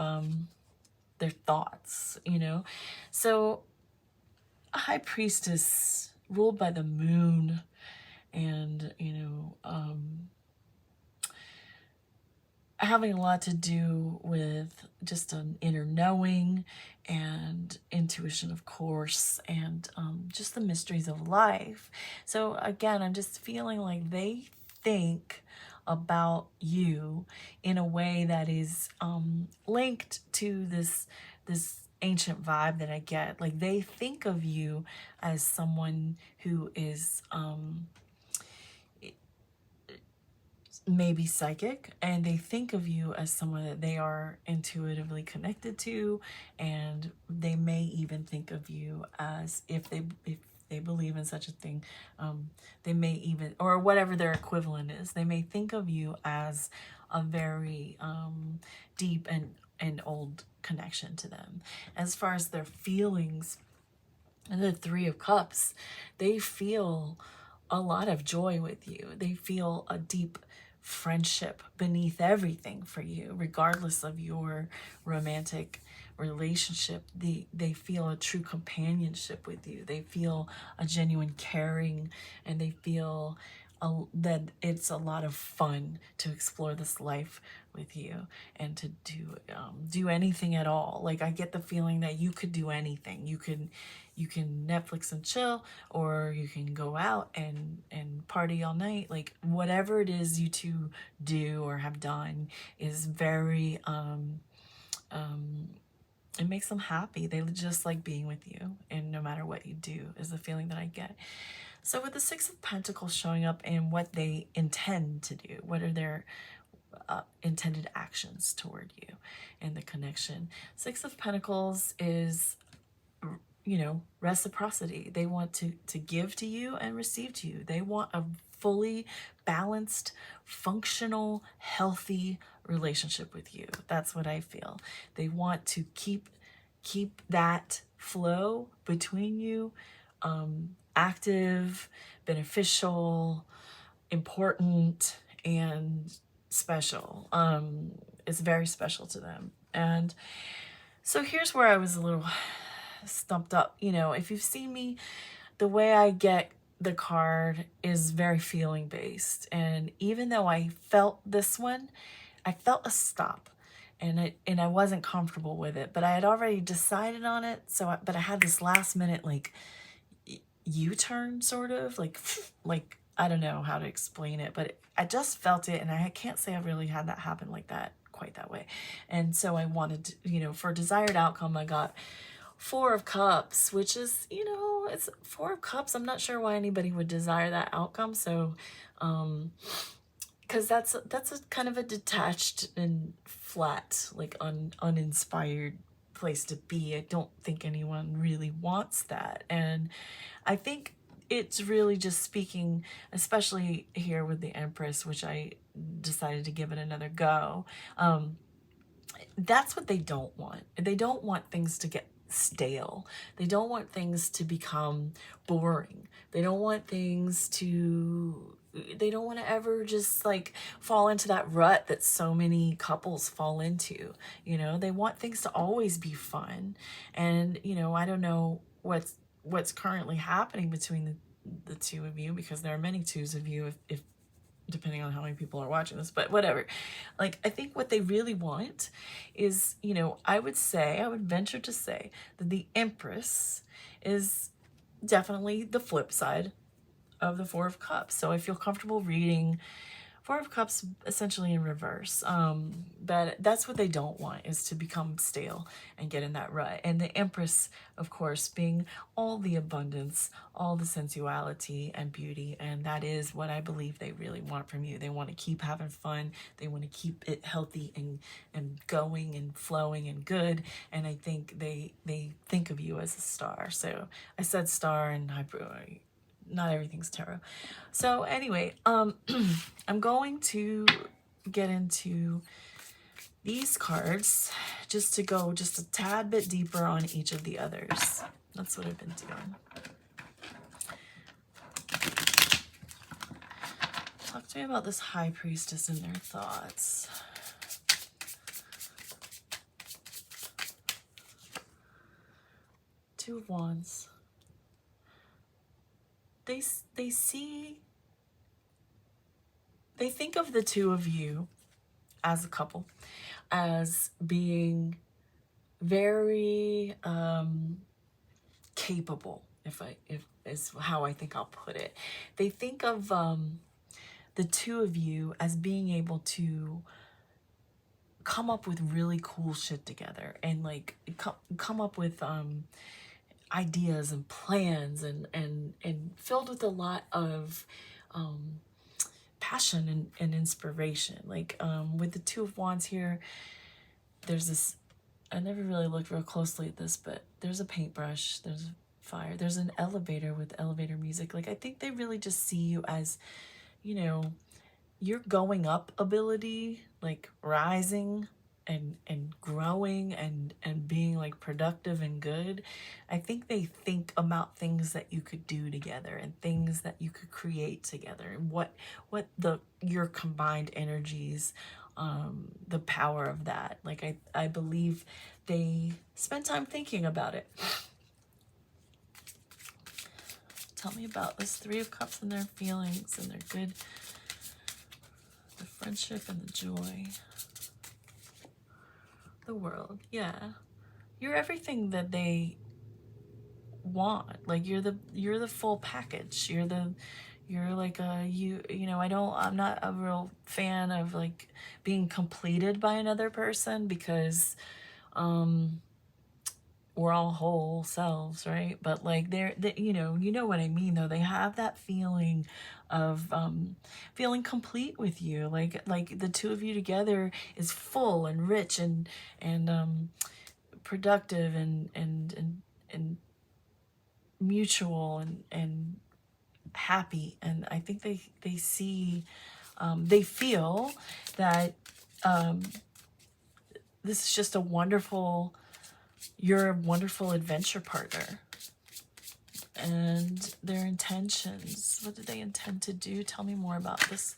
their thoughts, you know. So a High Priestess ruled by the moon, and you know, having a lot to do with just an inner knowing and intuition, of course, and just the mysteries of life. So again, I'm just feeling like they think about you in a way that is linked to this ancient vibe that I get. Like they think of you as someone who is maybe psychic, and they think of you as someone that they are intuitively connected to, and they may even think of you as, if they believe in such a thing, they may even, or whatever their equivalent is, they may think of you as a very deep and old connection to them. As far as their feelings, and the Three of Cups, they feel a lot of joy with you. They feel a deep friendship beneath everything for you, regardless of your romantic relationship. They feel a true companionship with you. They feel a genuine caring, and they feel that it's a lot of fun to explore this life with you, and to do anything at all. Like I get the feeling that you could do anything. You can Netflix and chill, or you can go out and party all night. Like whatever it is you two do or have done is very it makes them happy. They just like being with you, and no matter what you do is the feeling that I get. So with the Six of Pentacles showing up and what they intend to do, what are their intended actions toward you in the connection. Six of Pentacles is, you know, reciprocity. They want to give to you and receive to you. They want a fully balanced, functional, healthy relationship with you. That's what I feel. They want to keep that flow between you active, beneficial, important, and special. It's very special to them. And so here's where I was a little stumped up. You know, if you've seen me, the way I get the card is very feeling based. And even though I felt this one, I felt a stop. And I wasn't comfortable with it, but I had already decided on it. So, but I had this last minute, like, U-turn sort of, like I don't know how to explain it, but I just felt it, and I can't say I really had that happen like that, quite that way. And so I wanted to, you know, for desired outcome, I got Four of Cups, which is, you know, it's Four of Cups. I'm not sure why anybody would desire that outcome. So, because that's a kind of a detached and flat, like uninspired place to be. I don't think anyone really wants that. And I think it's really just speaking, especially here with the Empress, which I decided to give it another go. That's what they don't want. They don't want things to get stale. They don't want things to become boring. They don't want things to, they don't want to ever just like fall into that rut that so many couples fall into. You know, they want things to always be fun. And, you know, I don't know what's currently happening between the two of you, because there are many twos of you if depending on how many people are watching this, but whatever. Like, I think what they really want is, you know, I would venture to say that the Empress is definitely the flip side of the Four of Cups. So I feel comfortable reading Four of Cups essentially in reverse. But that's what they don't want, is to become stale and get in that rut. And the Empress, of course, being all the abundance, all the sensuality and beauty. And that is what I believe they really want from you. They want to keep having fun. They want to keep it healthy and going and flowing and good. And I think they think of you as a star. So I said star, and not everything's tarot. So anyway, I'm going to get into these cards just to go just a tad bit deeper on each of the others. That's what I've been doing. Talk to me about this High Priestess and their thoughts. Two of Wands. They think of the two of you as a couple as being very capable, if is how I think I'll put it. They think of the two of you as being able to come up with really cool shit together, and like come up with ideas and plans and filled with a lot of passion and inspiration. Like with the Two of Wands here, there's this, I never really looked real closely at this, but there's a paintbrush, there's fire, there's an elevator with elevator music. Like, I think they really just see you as, you know, your going up ability, like rising and growing and being like productive and good. I think they think about things that you could do together and things that you could create together, and what your combined energies, the power of that. Like, I believe they spend time thinking about it. Tell me about this Three of Cups and their feelings and their good, the friendship and the joy. The World, yeah. You're everything that they want. Like, you're the full package. You're like you know, I'm not a real fan of like being completed by another person, because well, we're all whole selves, right? But like they, you know what I mean though. They have that feeling of feeling complete with you. Like the two of you together is full and rich and productive and mutual and happy. And I think they see, they feel that this is just a wonderful, you're a wonderful adventure partner. And their intentions, what do they intend to do? Tell me more about this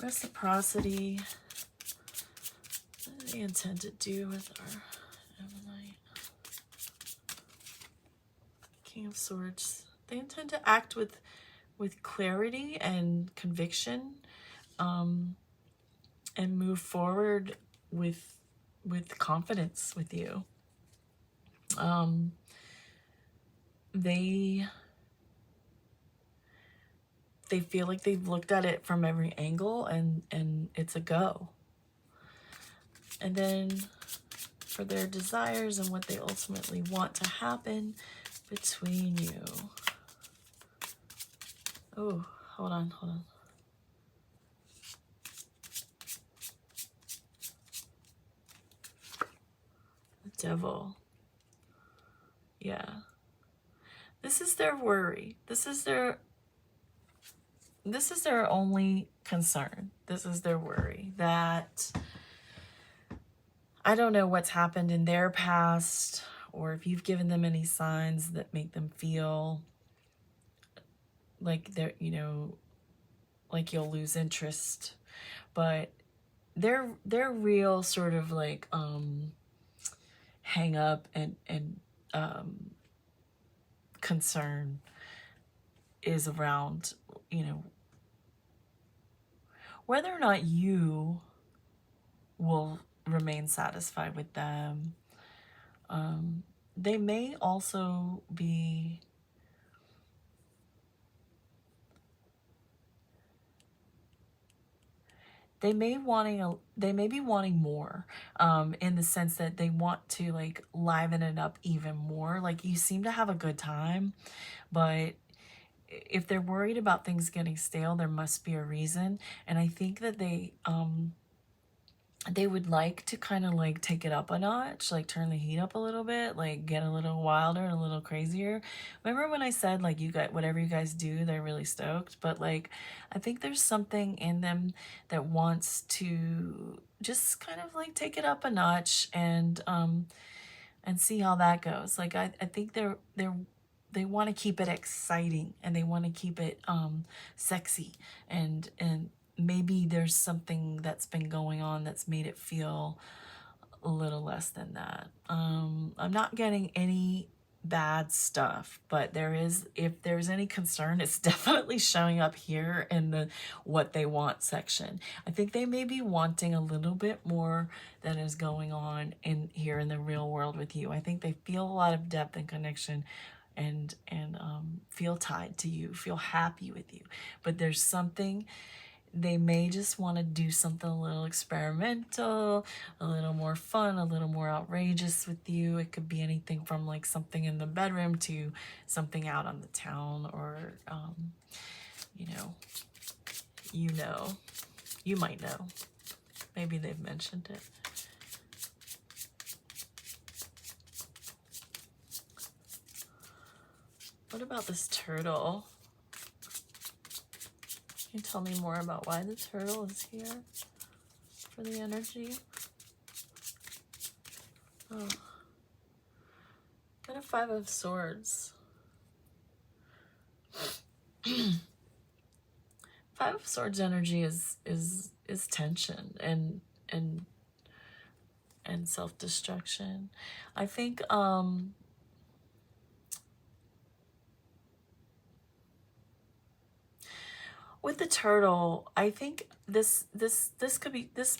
reciprocity. What do they intend to do with our ammonite? King of Swords. They intend to act with clarity and conviction, and move forward with confidence with you. They feel like they've looked at it from every angle and it's a go. And then for their desires and what they ultimately want to happen between you. Oh, hold on. The Devil. Yeah. This is their worry. This is their only concern. This is their worry, that I don't know what's happened in their past, or if you've given them any signs that make them feel like they're, like you'll lose interest. But their real sort of like hang up and concern is around, whether or not you will remain satisfied with them. They may also be they may be wanting more, in the sense that they want to like liven it up even more. Like, you seem to have a good time, but if they're worried about things getting stale, there must be a reason. And I think that they would like to kind of like take it up a notch, like turn the heat up a little bit, like get a little wilder and a little crazier. Remember when I said like you got whatever you guys do, they're really stoked? But like, I think there's something in them that wants to just kind of like take it up a notch and see how that goes. Like I think they want to keep it exciting, and they want to keep it sexy, and maybe there's something that's been going on that's made it feel a little less than that. I'm not getting any bad stuff, but if there's any concern, it's definitely showing up here in the what they want section. I think they may be wanting a little bit more than is going on in here in the real world with you. I think they feel a lot of depth and connection, and feel tied to you, feel happy with you. But there's something, they may just want to do something a little experimental, a little more fun, a little more outrageous with you. It could be anything from like something in the bedroom to something out on the town, or you might know. Maybe they've mentioned it. What about this turtle? Can you tell me more about why the turtle is here for the energy? Oh, got a 5 of Swords. 5 of Swords energy is tension and self-destruction. I think with the turtle, I think this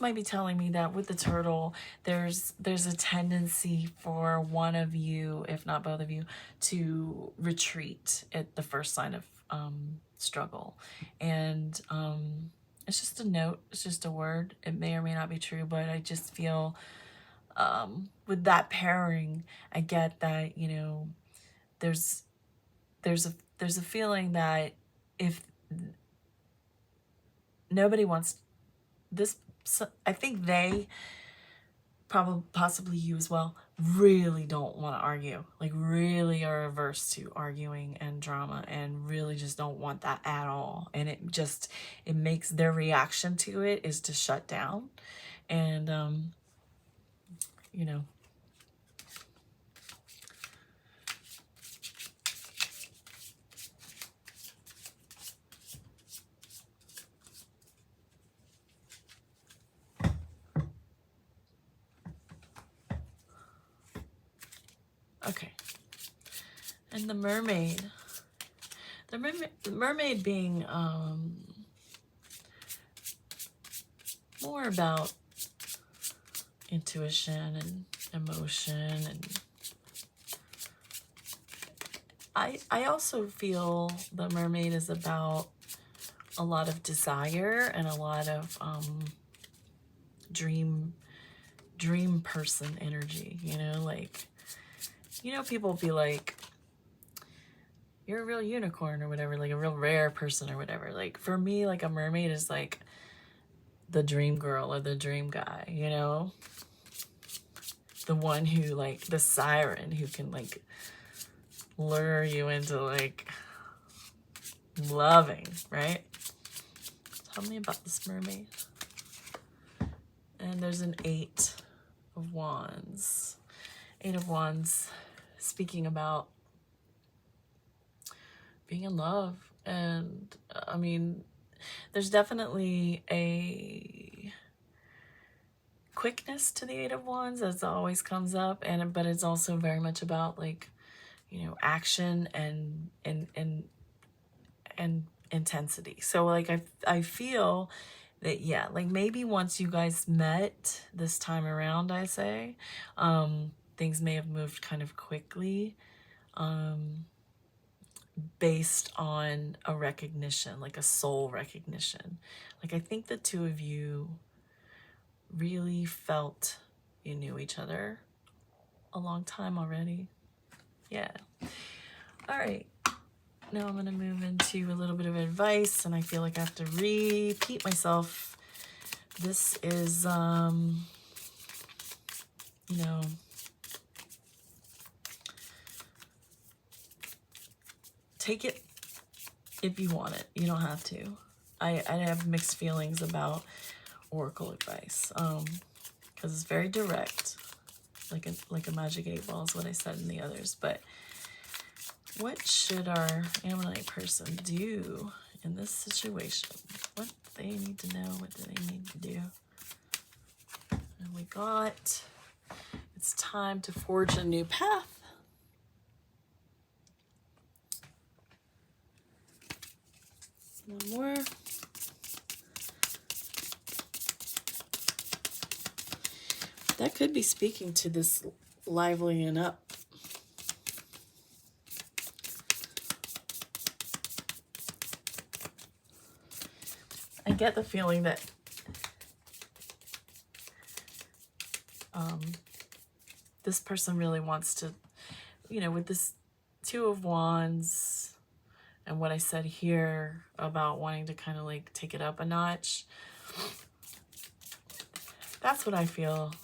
might be telling me that with the turtle, there's a tendency for one of you, if not both of you, to retreat at the first sign of struggle. And it's just a note, it's just a word. It may or may not be true, but I just feel with that pairing, I get that, you know, there's a feeling that if nobody wants this, I think they, probably possibly you as well, really don't want to argue, like really are averse to arguing and drama, and really just don't want that at all. And it makes their reaction to it is to shut down. And you know, okay. And the mermaid, the mermaid being more about intuition and emotion, and I also feel the mermaid is about a lot of desire and a lot of dream person energy, you know, like, you know, people be like, you're a real unicorn or whatever, like a real rare person or whatever. Like for me, like a mermaid is like the dream girl or the dream guy, you know, the one who, like, the siren who can like lure you into like loving, right? Tell me about this mermaid. And there's an 8 of Wands. 8 of Wands speaking about being in love. And I mean, there's definitely a quickness to the 8 of Wands, as always comes up, and but it's also very much about, like, you know, action and intensity. So like I feel that, yeah, like maybe once you guys met this time around, I say, things may have moved kind of quickly, based on a recognition, like a soul recognition. Like I think the two of you really felt you knew each other a long time already. Yeah. All right. Now I'm going to move into a little bit of advice, and I feel like I have to repeat myself. This is, you know, take it if you want it. You don't have to. I have mixed feelings about oracle advice, because it's very direct, like a magic 8 ball is what I said in the others. But what should our ammonite person do in this situation? What do they need to know? What do they need to do? And we got, it's time to forge a new path. One more. That could be speaking to this liveling up. I get the feeling that this person really wants to, you know, with this 2 of Wands and what I said here about wanting to kind of like take it up a notch, that's what I feel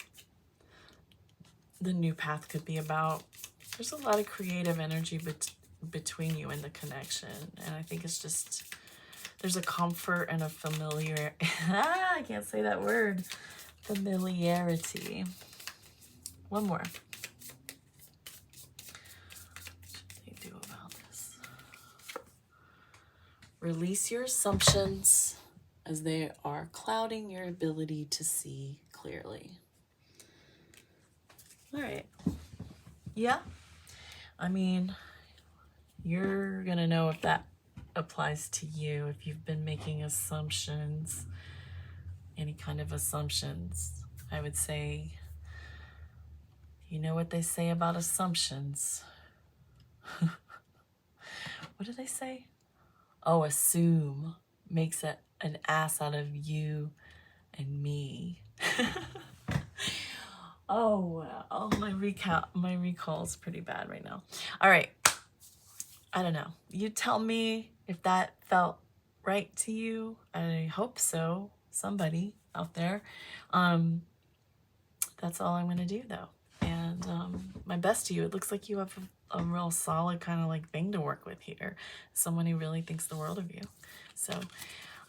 the new path could be about. There's a lot of creative energy between you and the connection, and I think it's just, there's a comfort and a familiar I can't say that word, familiarity. One more. What should they do about this? Release your assumptions, as they are clouding your ability to see clearly. All right. Yeah. I mean, you're going to know if that applies to you, if you've been making assumptions, any kind of assumptions. I would say, you know what they say about assumptions. What do they say? Oh, assume makes an ass out of you and me. Oh, well, my recall's pretty bad right now. All right. I don't know. You tell me if that felt right to you. I hope so. Somebody out there. That's all I'm going to do, though. And my best to you. It looks like you have a real solid kind of like thing to work with here. Someone who really thinks the world of you. So,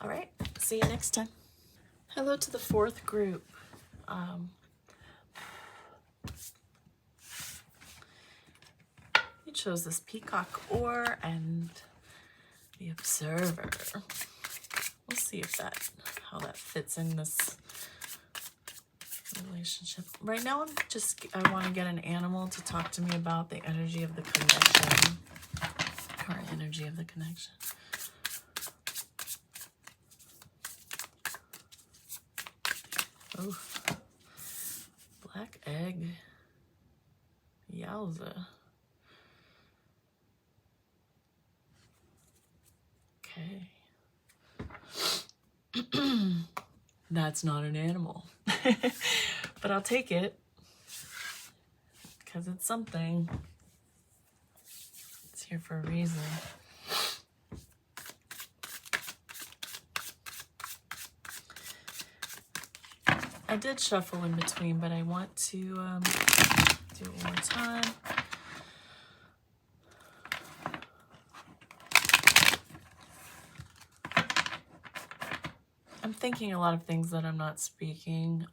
all right. See you next time. Hello to the fourth group. You chose this peacock ore and the observer. We'll see if how that fits in this relationship. Right now, I want to get an animal to talk to me about the energy of the connection. Current energy of the connection. Oh, black egg. Yowza. Okay. That's not an animal. But I'll take it. Because it's something. It's here for a reason. I did shuffle in between, but I want to do it one more time. I'm thinking a lot of things that I'm not speaking.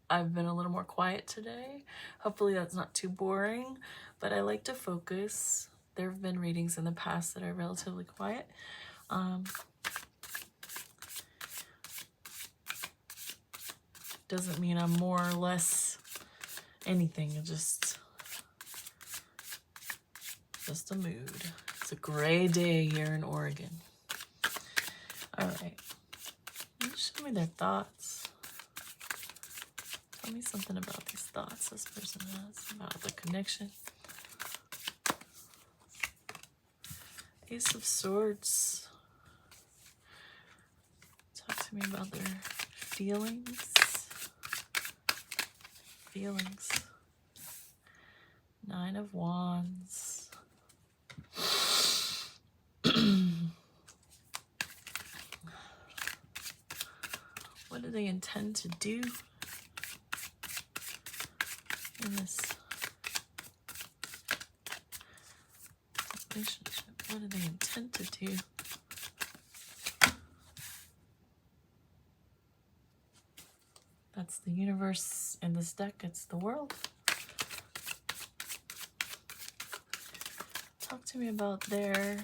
I've been a little more quiet today. Hopefully that's not too boring, but I like to focus. There have been readings in the past that are relatively quiet. Doesn't mean I'm more or less anything. It's just a mood. It's a gray day here in Oregon. All right. Show me their thoughts. Tell me something about these thoughts this person has about the connection. Ace of Swords. Talk to me about their feelings. Nine of Wands. What do they intend to do in this relationship? What do they intend to do? That's the universe in this deck. It's the world. Talk to me about their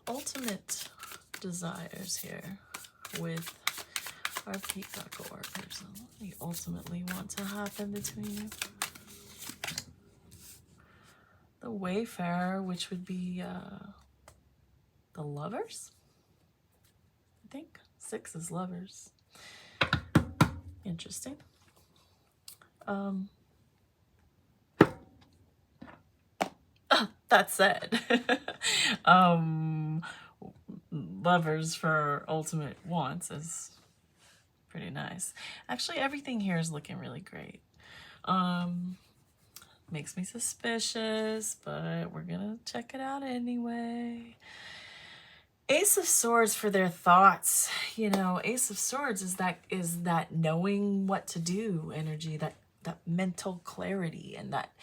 ultimate desires here with our peacock or person. What do they ultimately want to happen between you? The Wayfarer, which would be the lovers, I think. 6 is lovers. Interesting. That said, lovers for ultimate wants is pretty nice. Actually, everything here is looking really great. Makes me suspicious, but we're gonna check it out anyway. Ace of Swords for their thoughts. You know, Ace of Swords is that knowing what to do energy, that mental clarity, and that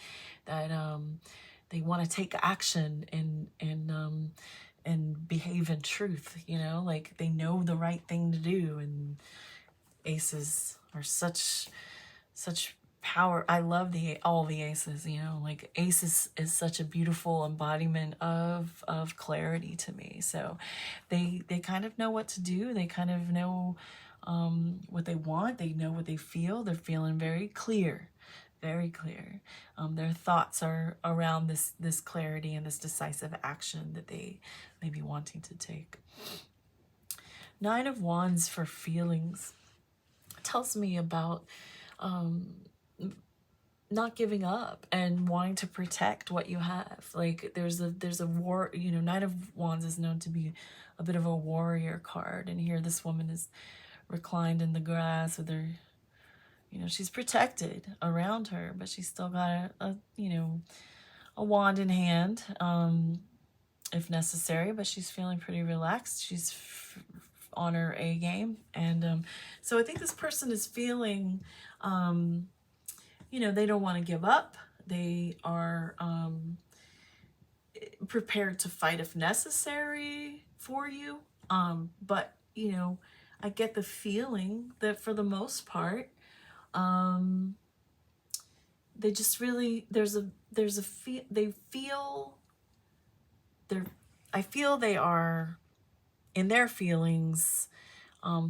they want to take action and behave in truth. You know, like they know the right thing to do. And aces are such power. I love all the aces, you know, like aces is such a beautiful embodiment of clarity to me. So they kind of know what to do. They kind of know what they want. They know what they feel. They're feeling very clear. Very clear. Their thoughts are around this clarity and this decisive action that they may be wanting to take. 9 of Wands for feelings. It tells me about not giving up and wanting to protect what you have. Like there's a war, you know, 9 of Wands is known to be a bit of a warrior card. And here this woman is reclined in the grass with her You know, she's protected around her, but she's still got a you know, a wand in hand, if necessary, but she's feeling pretty relaxed. She's on her A game. And so I think this person is feeling, you know, they don't want to give up. They are prepared to fight if necessary for you. But, you know, I get the feeling that for the most part, they just really, they feel, I feel they are in their feelings,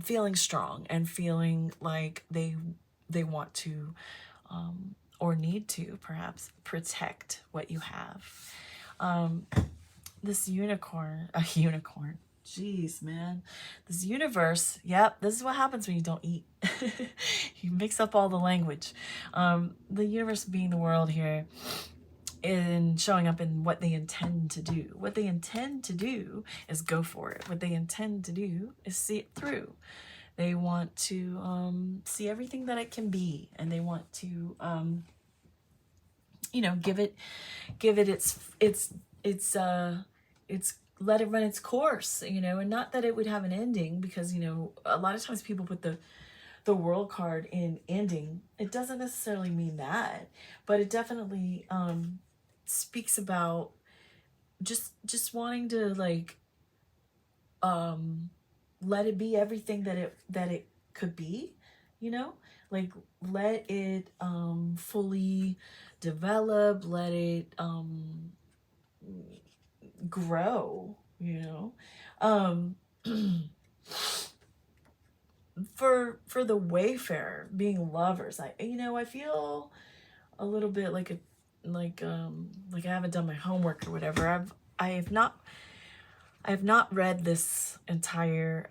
feeling strong and feeling like they want to, or need to perhaps protect what you have. This unicorn, a unicorn. Jeez, man. This universe, yep, this is what happens when you don't eat. You mix up all the language. The universe being the world here, in showing up in what they intend to do. What they intend to do is go for it. What they intend to do is see it through. They want to see everything that it can be, and they want to, you know, give it its let it run its course, you know, and not that it would have an ending, because, you know, a lot of times people put the world card in ending. It doesn't necessarily mean that, but it definitely speaks about just wanting to, like, let it be everything that it could be, you know, like let it fully develop, let it grow, you know. For the wayfarer being lovers, I feel a little bit like I haven't done my homework or whatever. I have not read this entire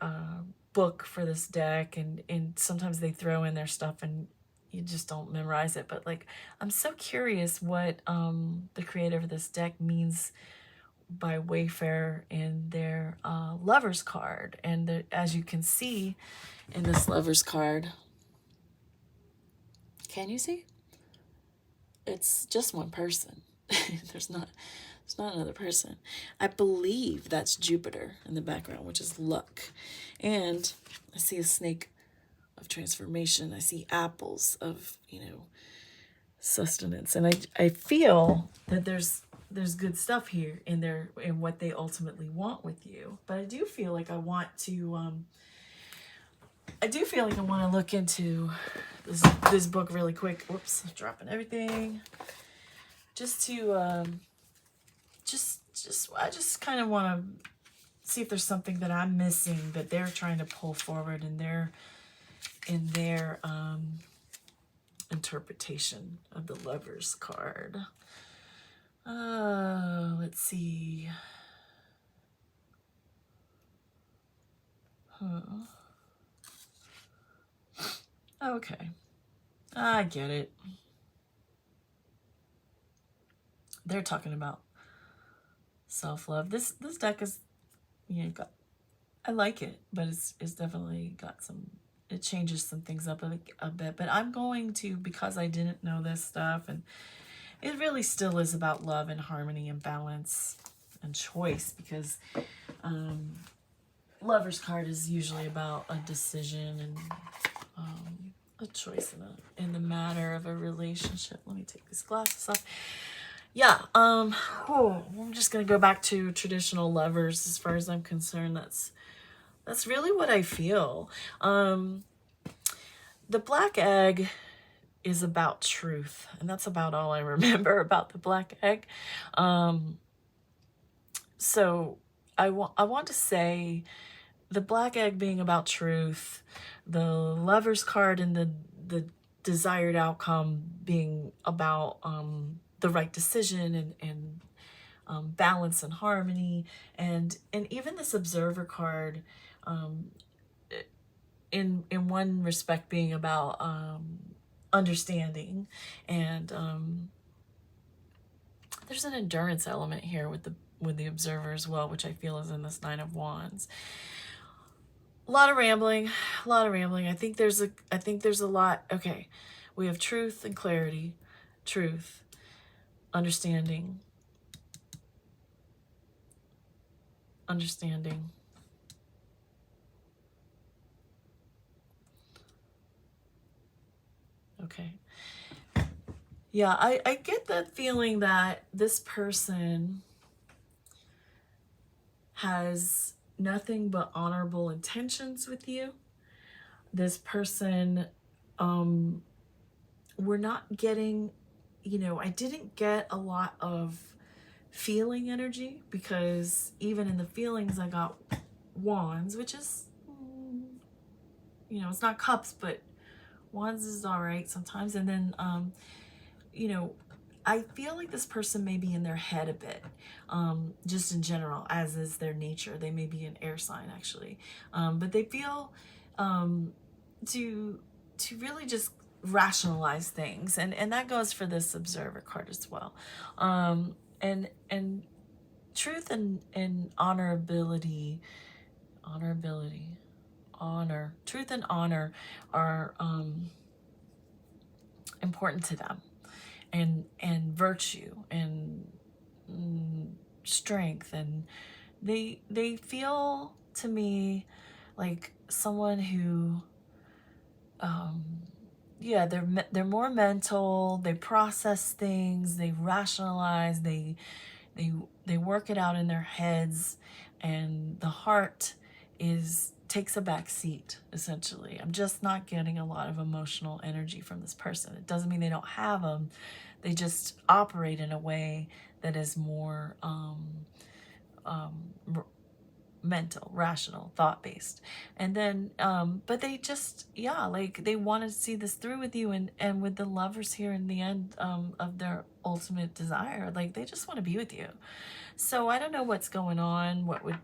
book for this deck, and sometimes they throw in their stuff and you just don't memorize it. But like, I'm so curious what the creator of this deck means by wayfarer in their lover's card. And as you can see in this lover's card, can you see? It's just one person. There's not another person. I believe that's Jupiter in the background, which is luck. And I see a snake of transformation. I see apples of, you know, sustenance. And I feel that there's good stuff here in what they ultimately want with you. But I do feel like I want to look into this book really quick. Whoops, dropping everything. Just to I just kind of want to see if there's something that I'm missing that they're trying to pull forward in their interpretation of the Lover's card. Let's see. Okay, I get it. They're talking about self-love. This deck is, you know, I like it, but it's definitely got some, it changes some things up a bit. But I'm going to, because I didn't know this stuff, and it really still is about love and harmony and balance and choice, because Lover's card is usually about a decision and a choice in the matter of a relationship. Let me take these glasses off. Yeah, I'm just gonna go back to traditional lovers as far as I'm concerned. That's really what I feel. The black egg is about truth, and that's about all I remember about the black egg. So I want to say the black egg being about truth, the Lover's card and the desired outcome being about the right decision and balance and harmony, and even this Observer card, in one respect being about understanding, and there's an endurance element here with the Observer as well, which I feel is in this Nine of Wands. A lot of rambling, a lot of rambling. I think there's a lot. Okay, we have truth and clarity, truth, understanding, understanding. Okay. Yeah, I get that feeling that this person has nothing but honorable intentions with you. This person, we're not getting, I didn't get a lot of feeling energy, because even in the feelings I got wands, which is, it's not cups, but wands is all right sometimes. And then, I feel like this person may be in their head a bit, just in general, as is their nature. They may be an air sign, actually. But they feel to really just rationalize things. And that goes for this observer card as well. And truth and honorability, honor, truth and honor are important to them. And virtue and strength, and they feel to me like someone who yeah, they're more mental, they process things, they rationalize, they work it out in their heads, and the heart takes a back seat, essentially. I'm just not getting a lot of emotional energy from this person. It doesn't mean they don't have them. They just operate in a way that is more mental, rational, thought-based. And then, but they just, yeah, like they want to see this through with you. And with the Lovers here in the end of their ultimate desire, like they just want to be with you. So I don't know what's going on, what would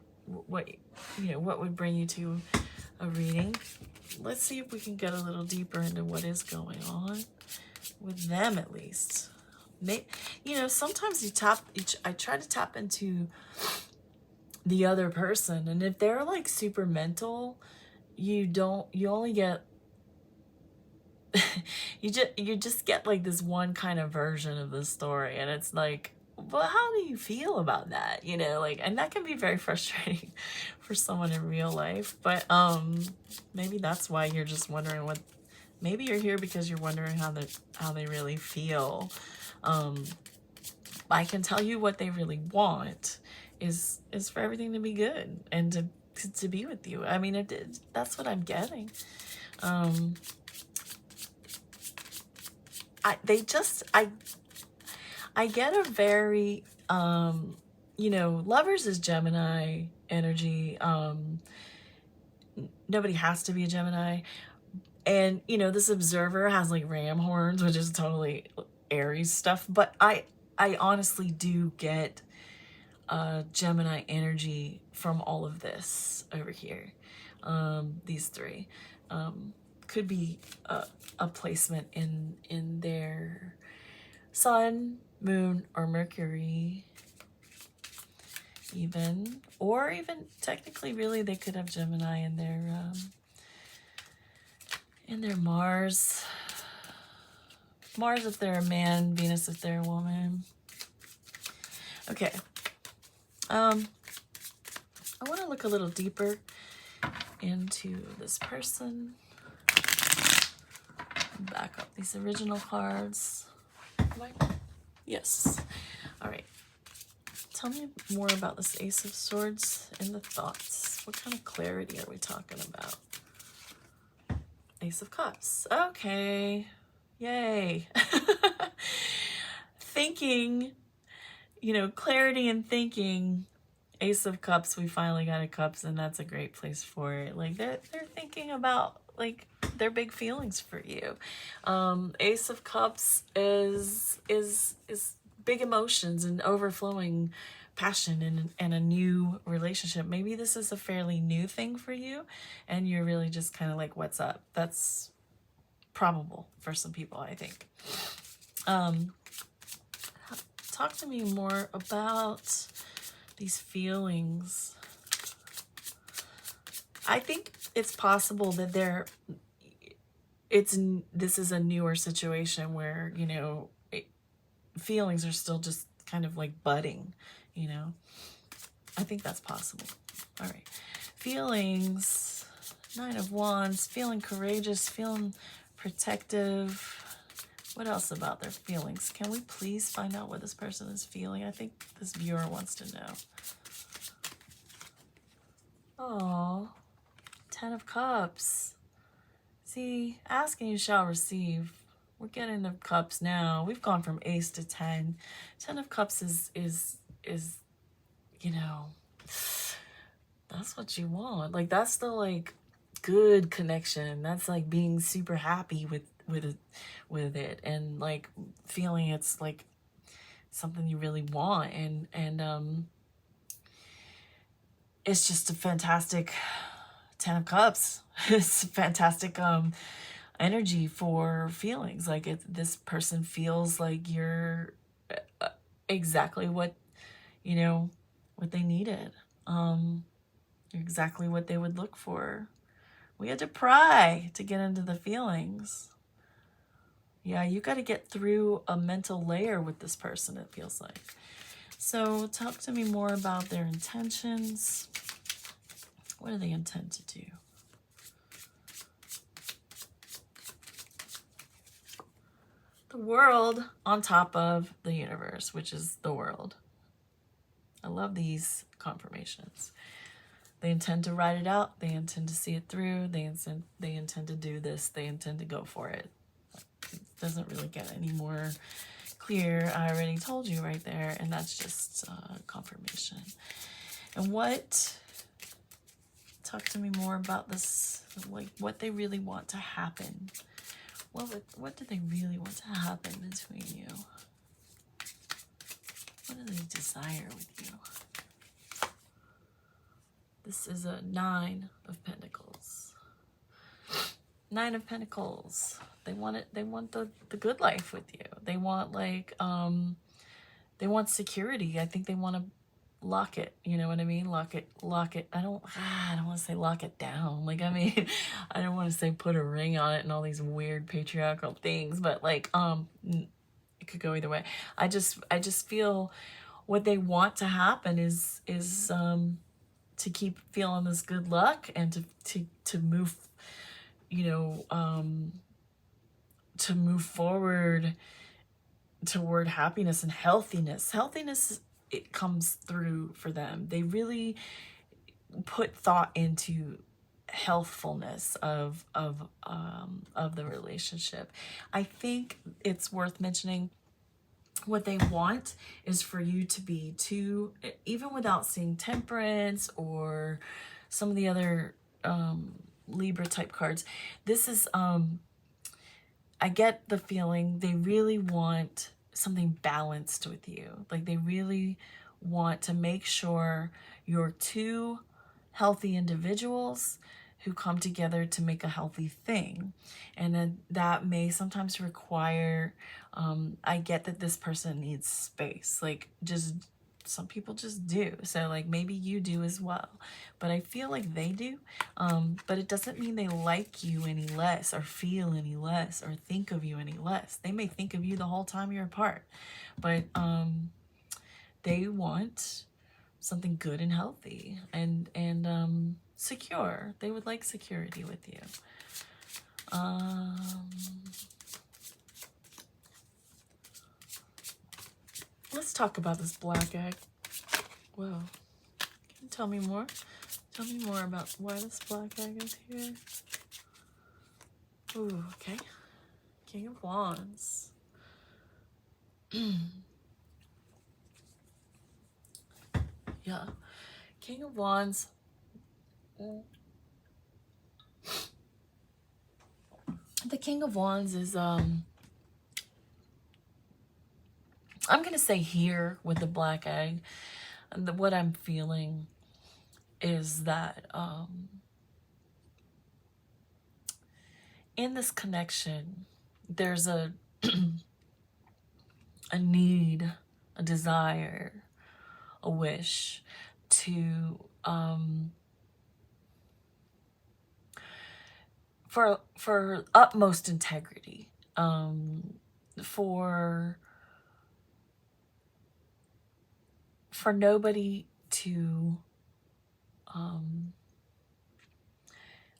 bring you to a reading. Let's see if we can get a little deeper into what is going on with them, at least. Sometimes I try to tap into the other person, and if they're like super mental, you only get you just get like this one kind of version of the story, and it's like, well, how do you feel about that? And that can be very frustrating for someone in real life. But maybe that's why you're just wondering maybe you're here because you're wondering how they really feel. I can tell you what they really want is for everything to be good and to be with you. I mean, that's what I'm getting. I get a very, Lovers is Gemini energy. Nobody has to be a Gemini. And, this observer has like ram horns, which is totally Aries stuff. But I honestly do get Gemini energy from all of this over here. These three. Could be a placement in their sun, moon, or Mercury, or even technically, really, they could have Gemini in their Mars. Mars if they're a man, Venus if they're a woman. Okay. I want to look a little deeper into this person. Back up these original cards. Yes. All right. Tell me more about this Ace of Swords and the thoughts. What kind of clarity are we talking about? Ace of Cups. Okay. Yay. Thinking, clarity and thinking. Ace of Cups, we finally got a Cups, and that's a great place for it. Like they're thinking about like their big feelings for you. Ace of Cups is big emotions and overflowing passion and a new relationship. Maybe this is a fairly new thing for you, and you're really just kind of like, what's up? That's probable for some people, I think. Talk to me more about these feelings. I think it's possible that this is a newer situation where, you know, feelings are still just kind of like budding, you know. I think that's possible. All right. Feelings, 9 of Wands, feeling courageous, feeling protective. What else about their feelings? Can we please find out what this person is feeling? I think this viewer wants to know. Oh, 10 of Cups. See, ask and you shall receive. We're getting the cups now. We've gone from ace to 10. 10 of Cups is you know, that's what you want. Like, that's the like good connection. That's like being super happy with it and like feeling it's like something you really want, and it's just a fantastic 10 of Cups. It's a fantastic energy for feelings. Like, this person feels like you're exactly what, you know, what they needed. Exactly what they would look for. We had to pry to get into the feelings. Yeah, you got to get through a mental layer with this person, it feels like. So talk to me more about their intentions. What do they intend to do? The World on top of the universe, which is the world. I love these confirmations. They intend to write it out. They intend to see it through. They intend to do this. They intend to go for it. It doesn't really get any more clear. I already told you right there, and that's just confirmation. And talk to me more about this, like what they really want to happen. What do they really want to happen between you? What do they desire with you? This is a 9 of Pentacles. 9 of Pentacles. They want it. They want the good life with you. They want like they want security. I think they want to lock it. You know what I mean? Lock it. I don't want to say lock it down. Like, I mean, I don't want to say put a ring on it and all these weird patriarchal things. But like it could go either way. I just feel what they want to happen is to keep feeling this good luck and to move, you know, to move forward toward happiness and healthiness. Healthiness, it comes through for them. They really put thought into healthfulness of the relationship. I think it's worth mentioning what they want is for you to be even without seeing Temperance or some of the other Libra type cards. This is I get the feeling they really want something balanced with you. Like, they really want to make sure you're two healthy individuals who come together to make a healthy thing. And then that may sometimes require, I get that this person needs space. Like, just some people just do. So like maybe you do as well, but I feel like they do. But it doesn't mean they like you any less or feel any less or think of you any less. They may think of you the whole time you're apart, but they want something good and healthy and secure. They would like security with you. Let's talk about this black egg. Whoa. Can you tell me more? Tell me more about why this black egg is here. Ooh, okay. King of Wands. Yeah. King of Wands. The King of Wands is I'm going to say here with the black egg, and what I'm feeling is that in this connection, there's a a need, a desire, a wish to for utmost integrity, for nobody to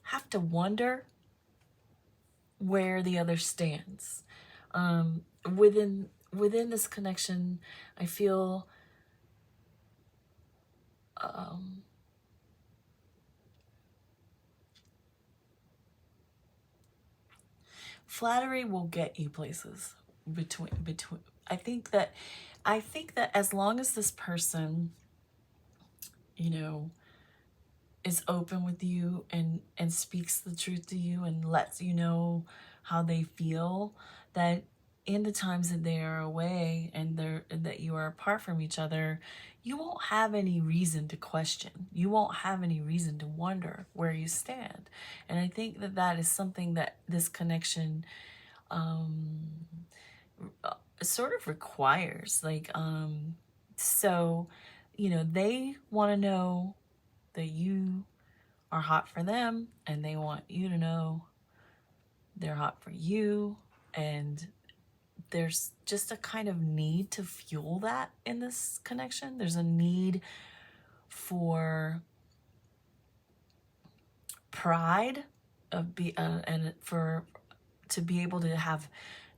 have to wonder where the other stands. Within this connection, I feel flattery will get you places between I think that as long as this person, you know, is open with you and speaks the truth to you and lets you know how they feel, that in the times that they are away and that you are apart from each other, you won't have any reason to question. You won't have any reason to wonder where you stand. And I think that that is something that this connection sort of requires. Like, so, you know, they want to know that you are hot for them, and they want you to know they're hot for you. And there's just a kind of need to fuel that in this connection. There's a need for pride of and for to be able to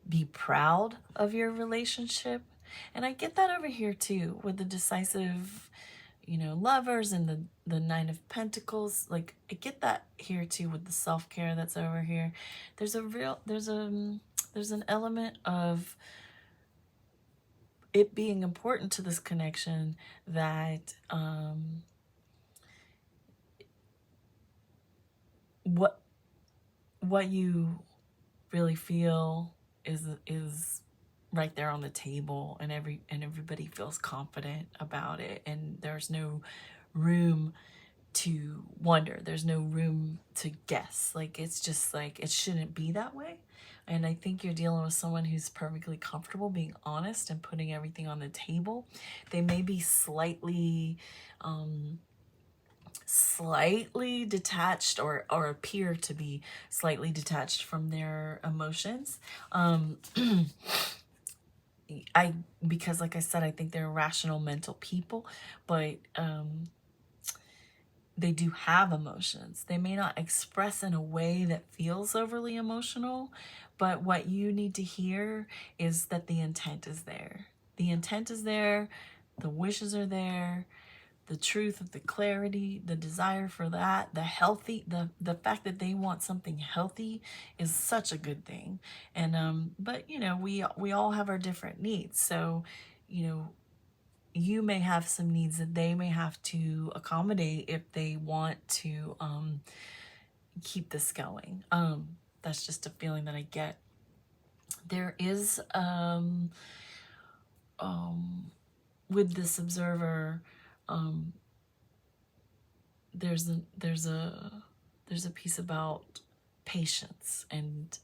be proud of your relationship. And I get that over here too with the decisive, you know, lovers and the Nine of Pentacles. Like, I get that here too with the self-care that's over here. There's an element of it being important to this connection that what you really feel is right there on the table, and everybody feels confident about it, and there's no room to wonder, there's no room to guess. Like, it's just like, it shouldn't be that way. And I think you're dealing with someone who's perfectly comfortable being honest and putting everything on the table. They may be slightly detached, or appear to be slightly detached from their emotions. Because like I said, I think they're rational mental people, but they do have emotions. They may not express in a way that feels overly emotional, but what you need to hear is that the intent is there. The intent is there, the wishes are there, the truth of the clarity, the desire for that, the fact that they want something healthy is such a good thing. And but you know, we all have our different needs. So, you know, you may have some needs that they may have to accommodate if they want to keep this going. That's just a feeling that I get. There is with this observer, there's a piece about patience and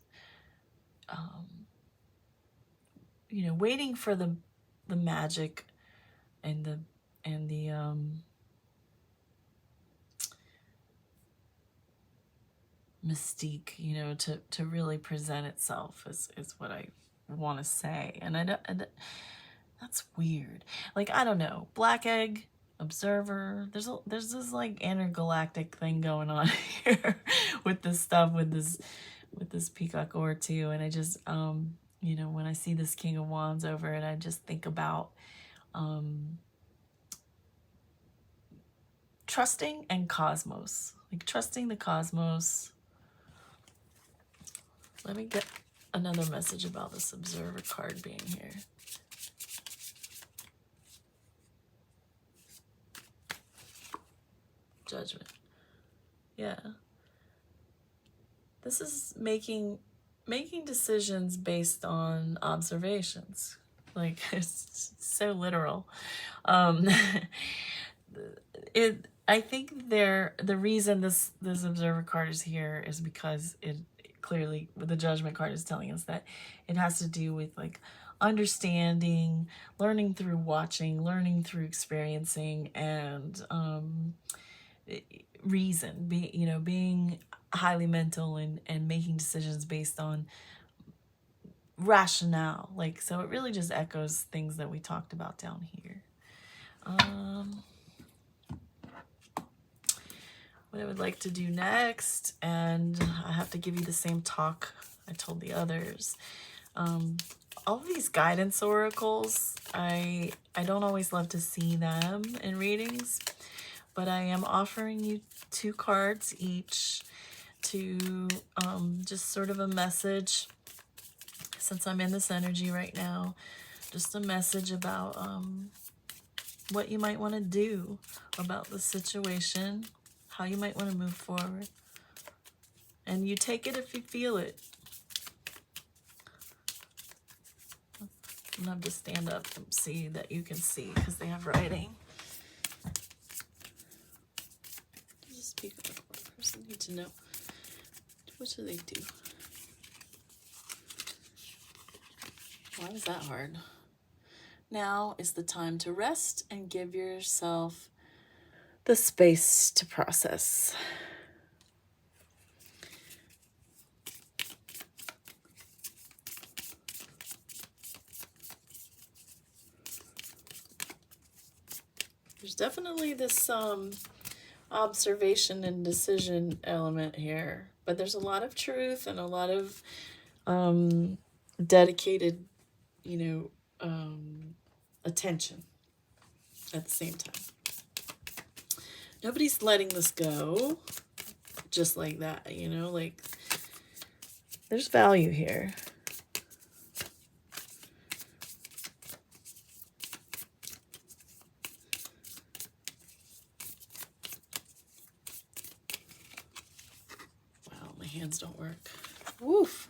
you know, waiting for the magic and the mystique, you know, to really present itself is what I want to say. And that's weird. Like, I don't know, black egg observer, there's this like intergalactic thing going on here with this stuff, with this peacock or two. And I just you know, when I see this King of Wands over it, I just think about trusting and cosmos, like trusting the cosmos. Let me get another message about this observer card being here. Judgment. Yeah. This is making decisions based on observations. Like, it's so literal. I think the reason this observer card is here is because it clearly, the Judgment card is telling us that it has to do with like understanding, learning through watching, learning through experiencing, and reason, being highly mental and making decisions based on rationale. Like, so it really just echoes things that we talked about down here. What I would like to do next, and I have to give you the same talk I told the others. All of these guidance oracles, I don't always love to see them in readings, but I am offering you 2 cards each to just sort of a message, since I'm in this energy right now, just a message about what you might want to do about the situation, how you might want to move forward. And you take it if you feel it. I'm going to have to stand up and see that you can see, because they have writing. Does a speaker or person need to know? What do they do? Why was that hard? Now is the time to rest and give yourself the space to process. There's definitely this observation and decision element here, but there's a lot of truth and a lot of dedicated, attention at the same time. Nobody's letting this go just like that, like there's value here. Wow, my hands don't work. Woof.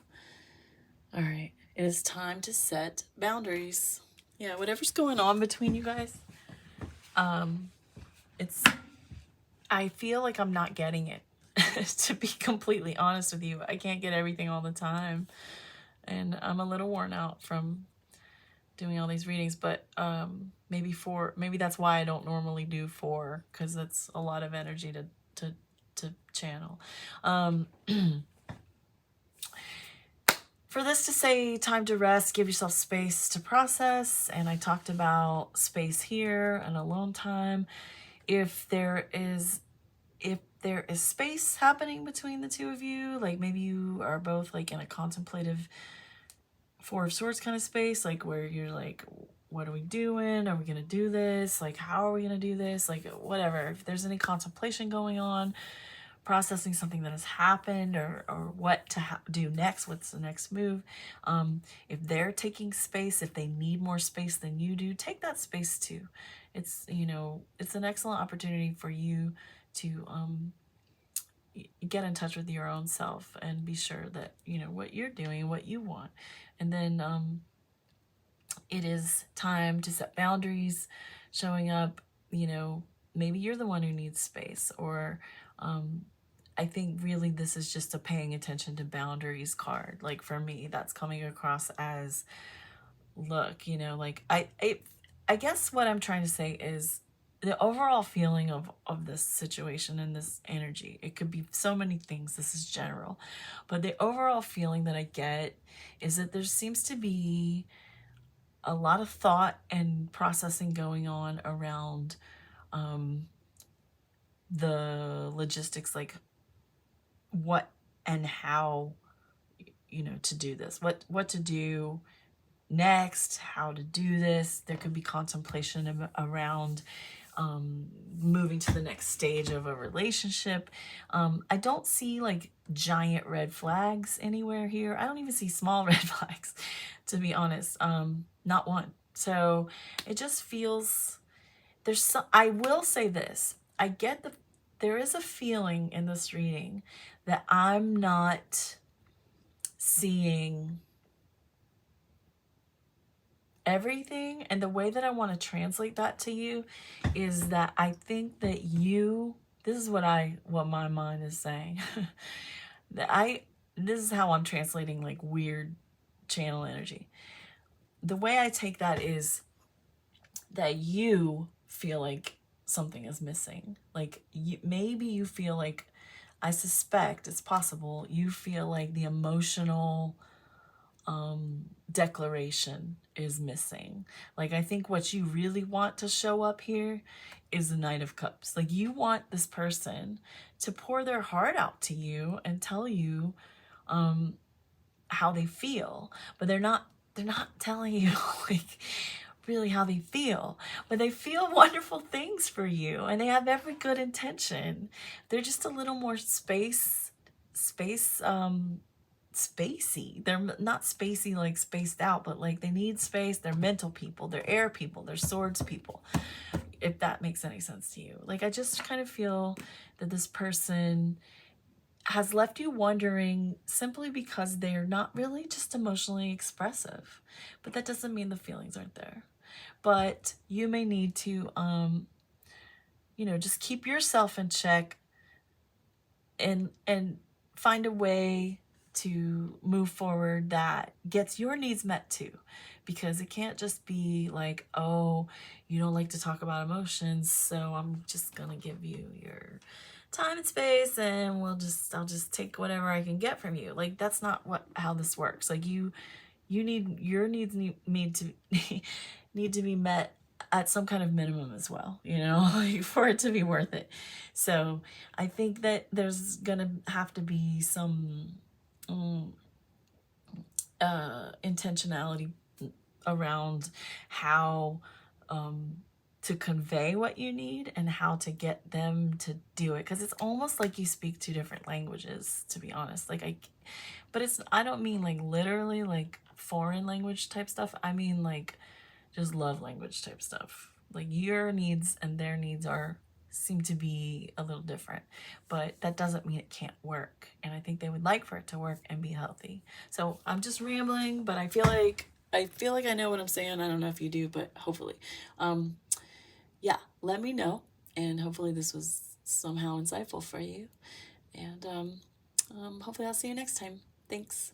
All right, it is time to set boundaries. Yeah, whatever's going on between you guys, I feel like I'm not getting it. To be completely honest with you, I can't get everything all the time, and I'm a little worn out from doing all these readings, but maybe that's why I don't normally do 4, because that's a lot of energy to channel. For this to say time to rest, give yourself space to process, and I talked about space here and alone time. If there is space happening between the two of you, like maybe you are both like in a contemplative 4 of Swords kind of space, like where you're like, what are we doing? Are we going to do this? Like, how are we going to do this? Like, whatever. If there's any contemplation going on, processing something that has happened, or what to do next, what's the next move. If they're taking space, if they need more space than you do, take that space too. It's, it's an excellent opportunity for you to get in touch with your own self and be sure that, what you're doing, what you want. And then it is time to set boundaries, showing up, maybe you're the one who needs space, or I think really this is just a paying attention to boundaries card. Like for me, that's coming across as, look, like I guess what I'm trying to say is the overall feeling of this situation and this energy. It could be so many things. This is general, but the overall feeling that I get is that there seems to be a lot of thought and processing going on around the logistics, like what and how, to do this, what to do next, how to do this. There could be contemplation around moving to the next stage of a relationship. I don't see like giant red flags anywhere here. I don't even see small red flags, to be honest. Not one. So it just feels I will say this. I get there is a feeling in this reading that I'm not seeing everything, and the way that I want to translate that to you is that I think that this is what my mind is saying. This is how I'm translating like weird channel energy. The way I take that is that you feel like something is missing. Like maybe you feel like, I suspect it's possible, you feel like the emotional declaration is missing. Like I think what you really want to show up here is the Knight of Cups. Like you want this person to pour their heart out to you and tell you how they feel, but they're not telling you like really how they feel, but they feel wonderful things for you and they have every good intention. They're just a little more spacey. They're not spacey like spaced out, but like they need space. They're mental people, they're air people, they're swords people, if that makes any sense to you. Like I just kind of feel that this person has left you wondering simply because they're not really just emotionally expressive. But that doesn't mean the feelings aren't there. But you may need to, you know, just keep yourself in check and find a way to move forward that gets your needs met too. Because it can't just be like, oh, you don't like to talk about emotions, so I'm just gonna give you your time and space and I'll just take whatever I can get from you. Like that's not how this works. Like your needs need to need to be met at some kind of minimum as well, you know, like for it to be worth it. So I think that there's gonna have to be some intentionality around how to convey what you need and how to get them to do it, because it's almost like you speak two different languages, to be honest. Like but I don't mean like literally like foreign language type stuff. I mean like just love language type stuff. Like your needs and their needs seem to be a little different, but that doesn't mean it can't work. And I think they would like for it to work and be healthy. So I'm just rambling, but I feel like I know what I'm saying. I don't know if you do, but hopefully. Yeah, let me know. And hopefully this was somehow insightful for you. And hopefully I'll see you next time. Thanks.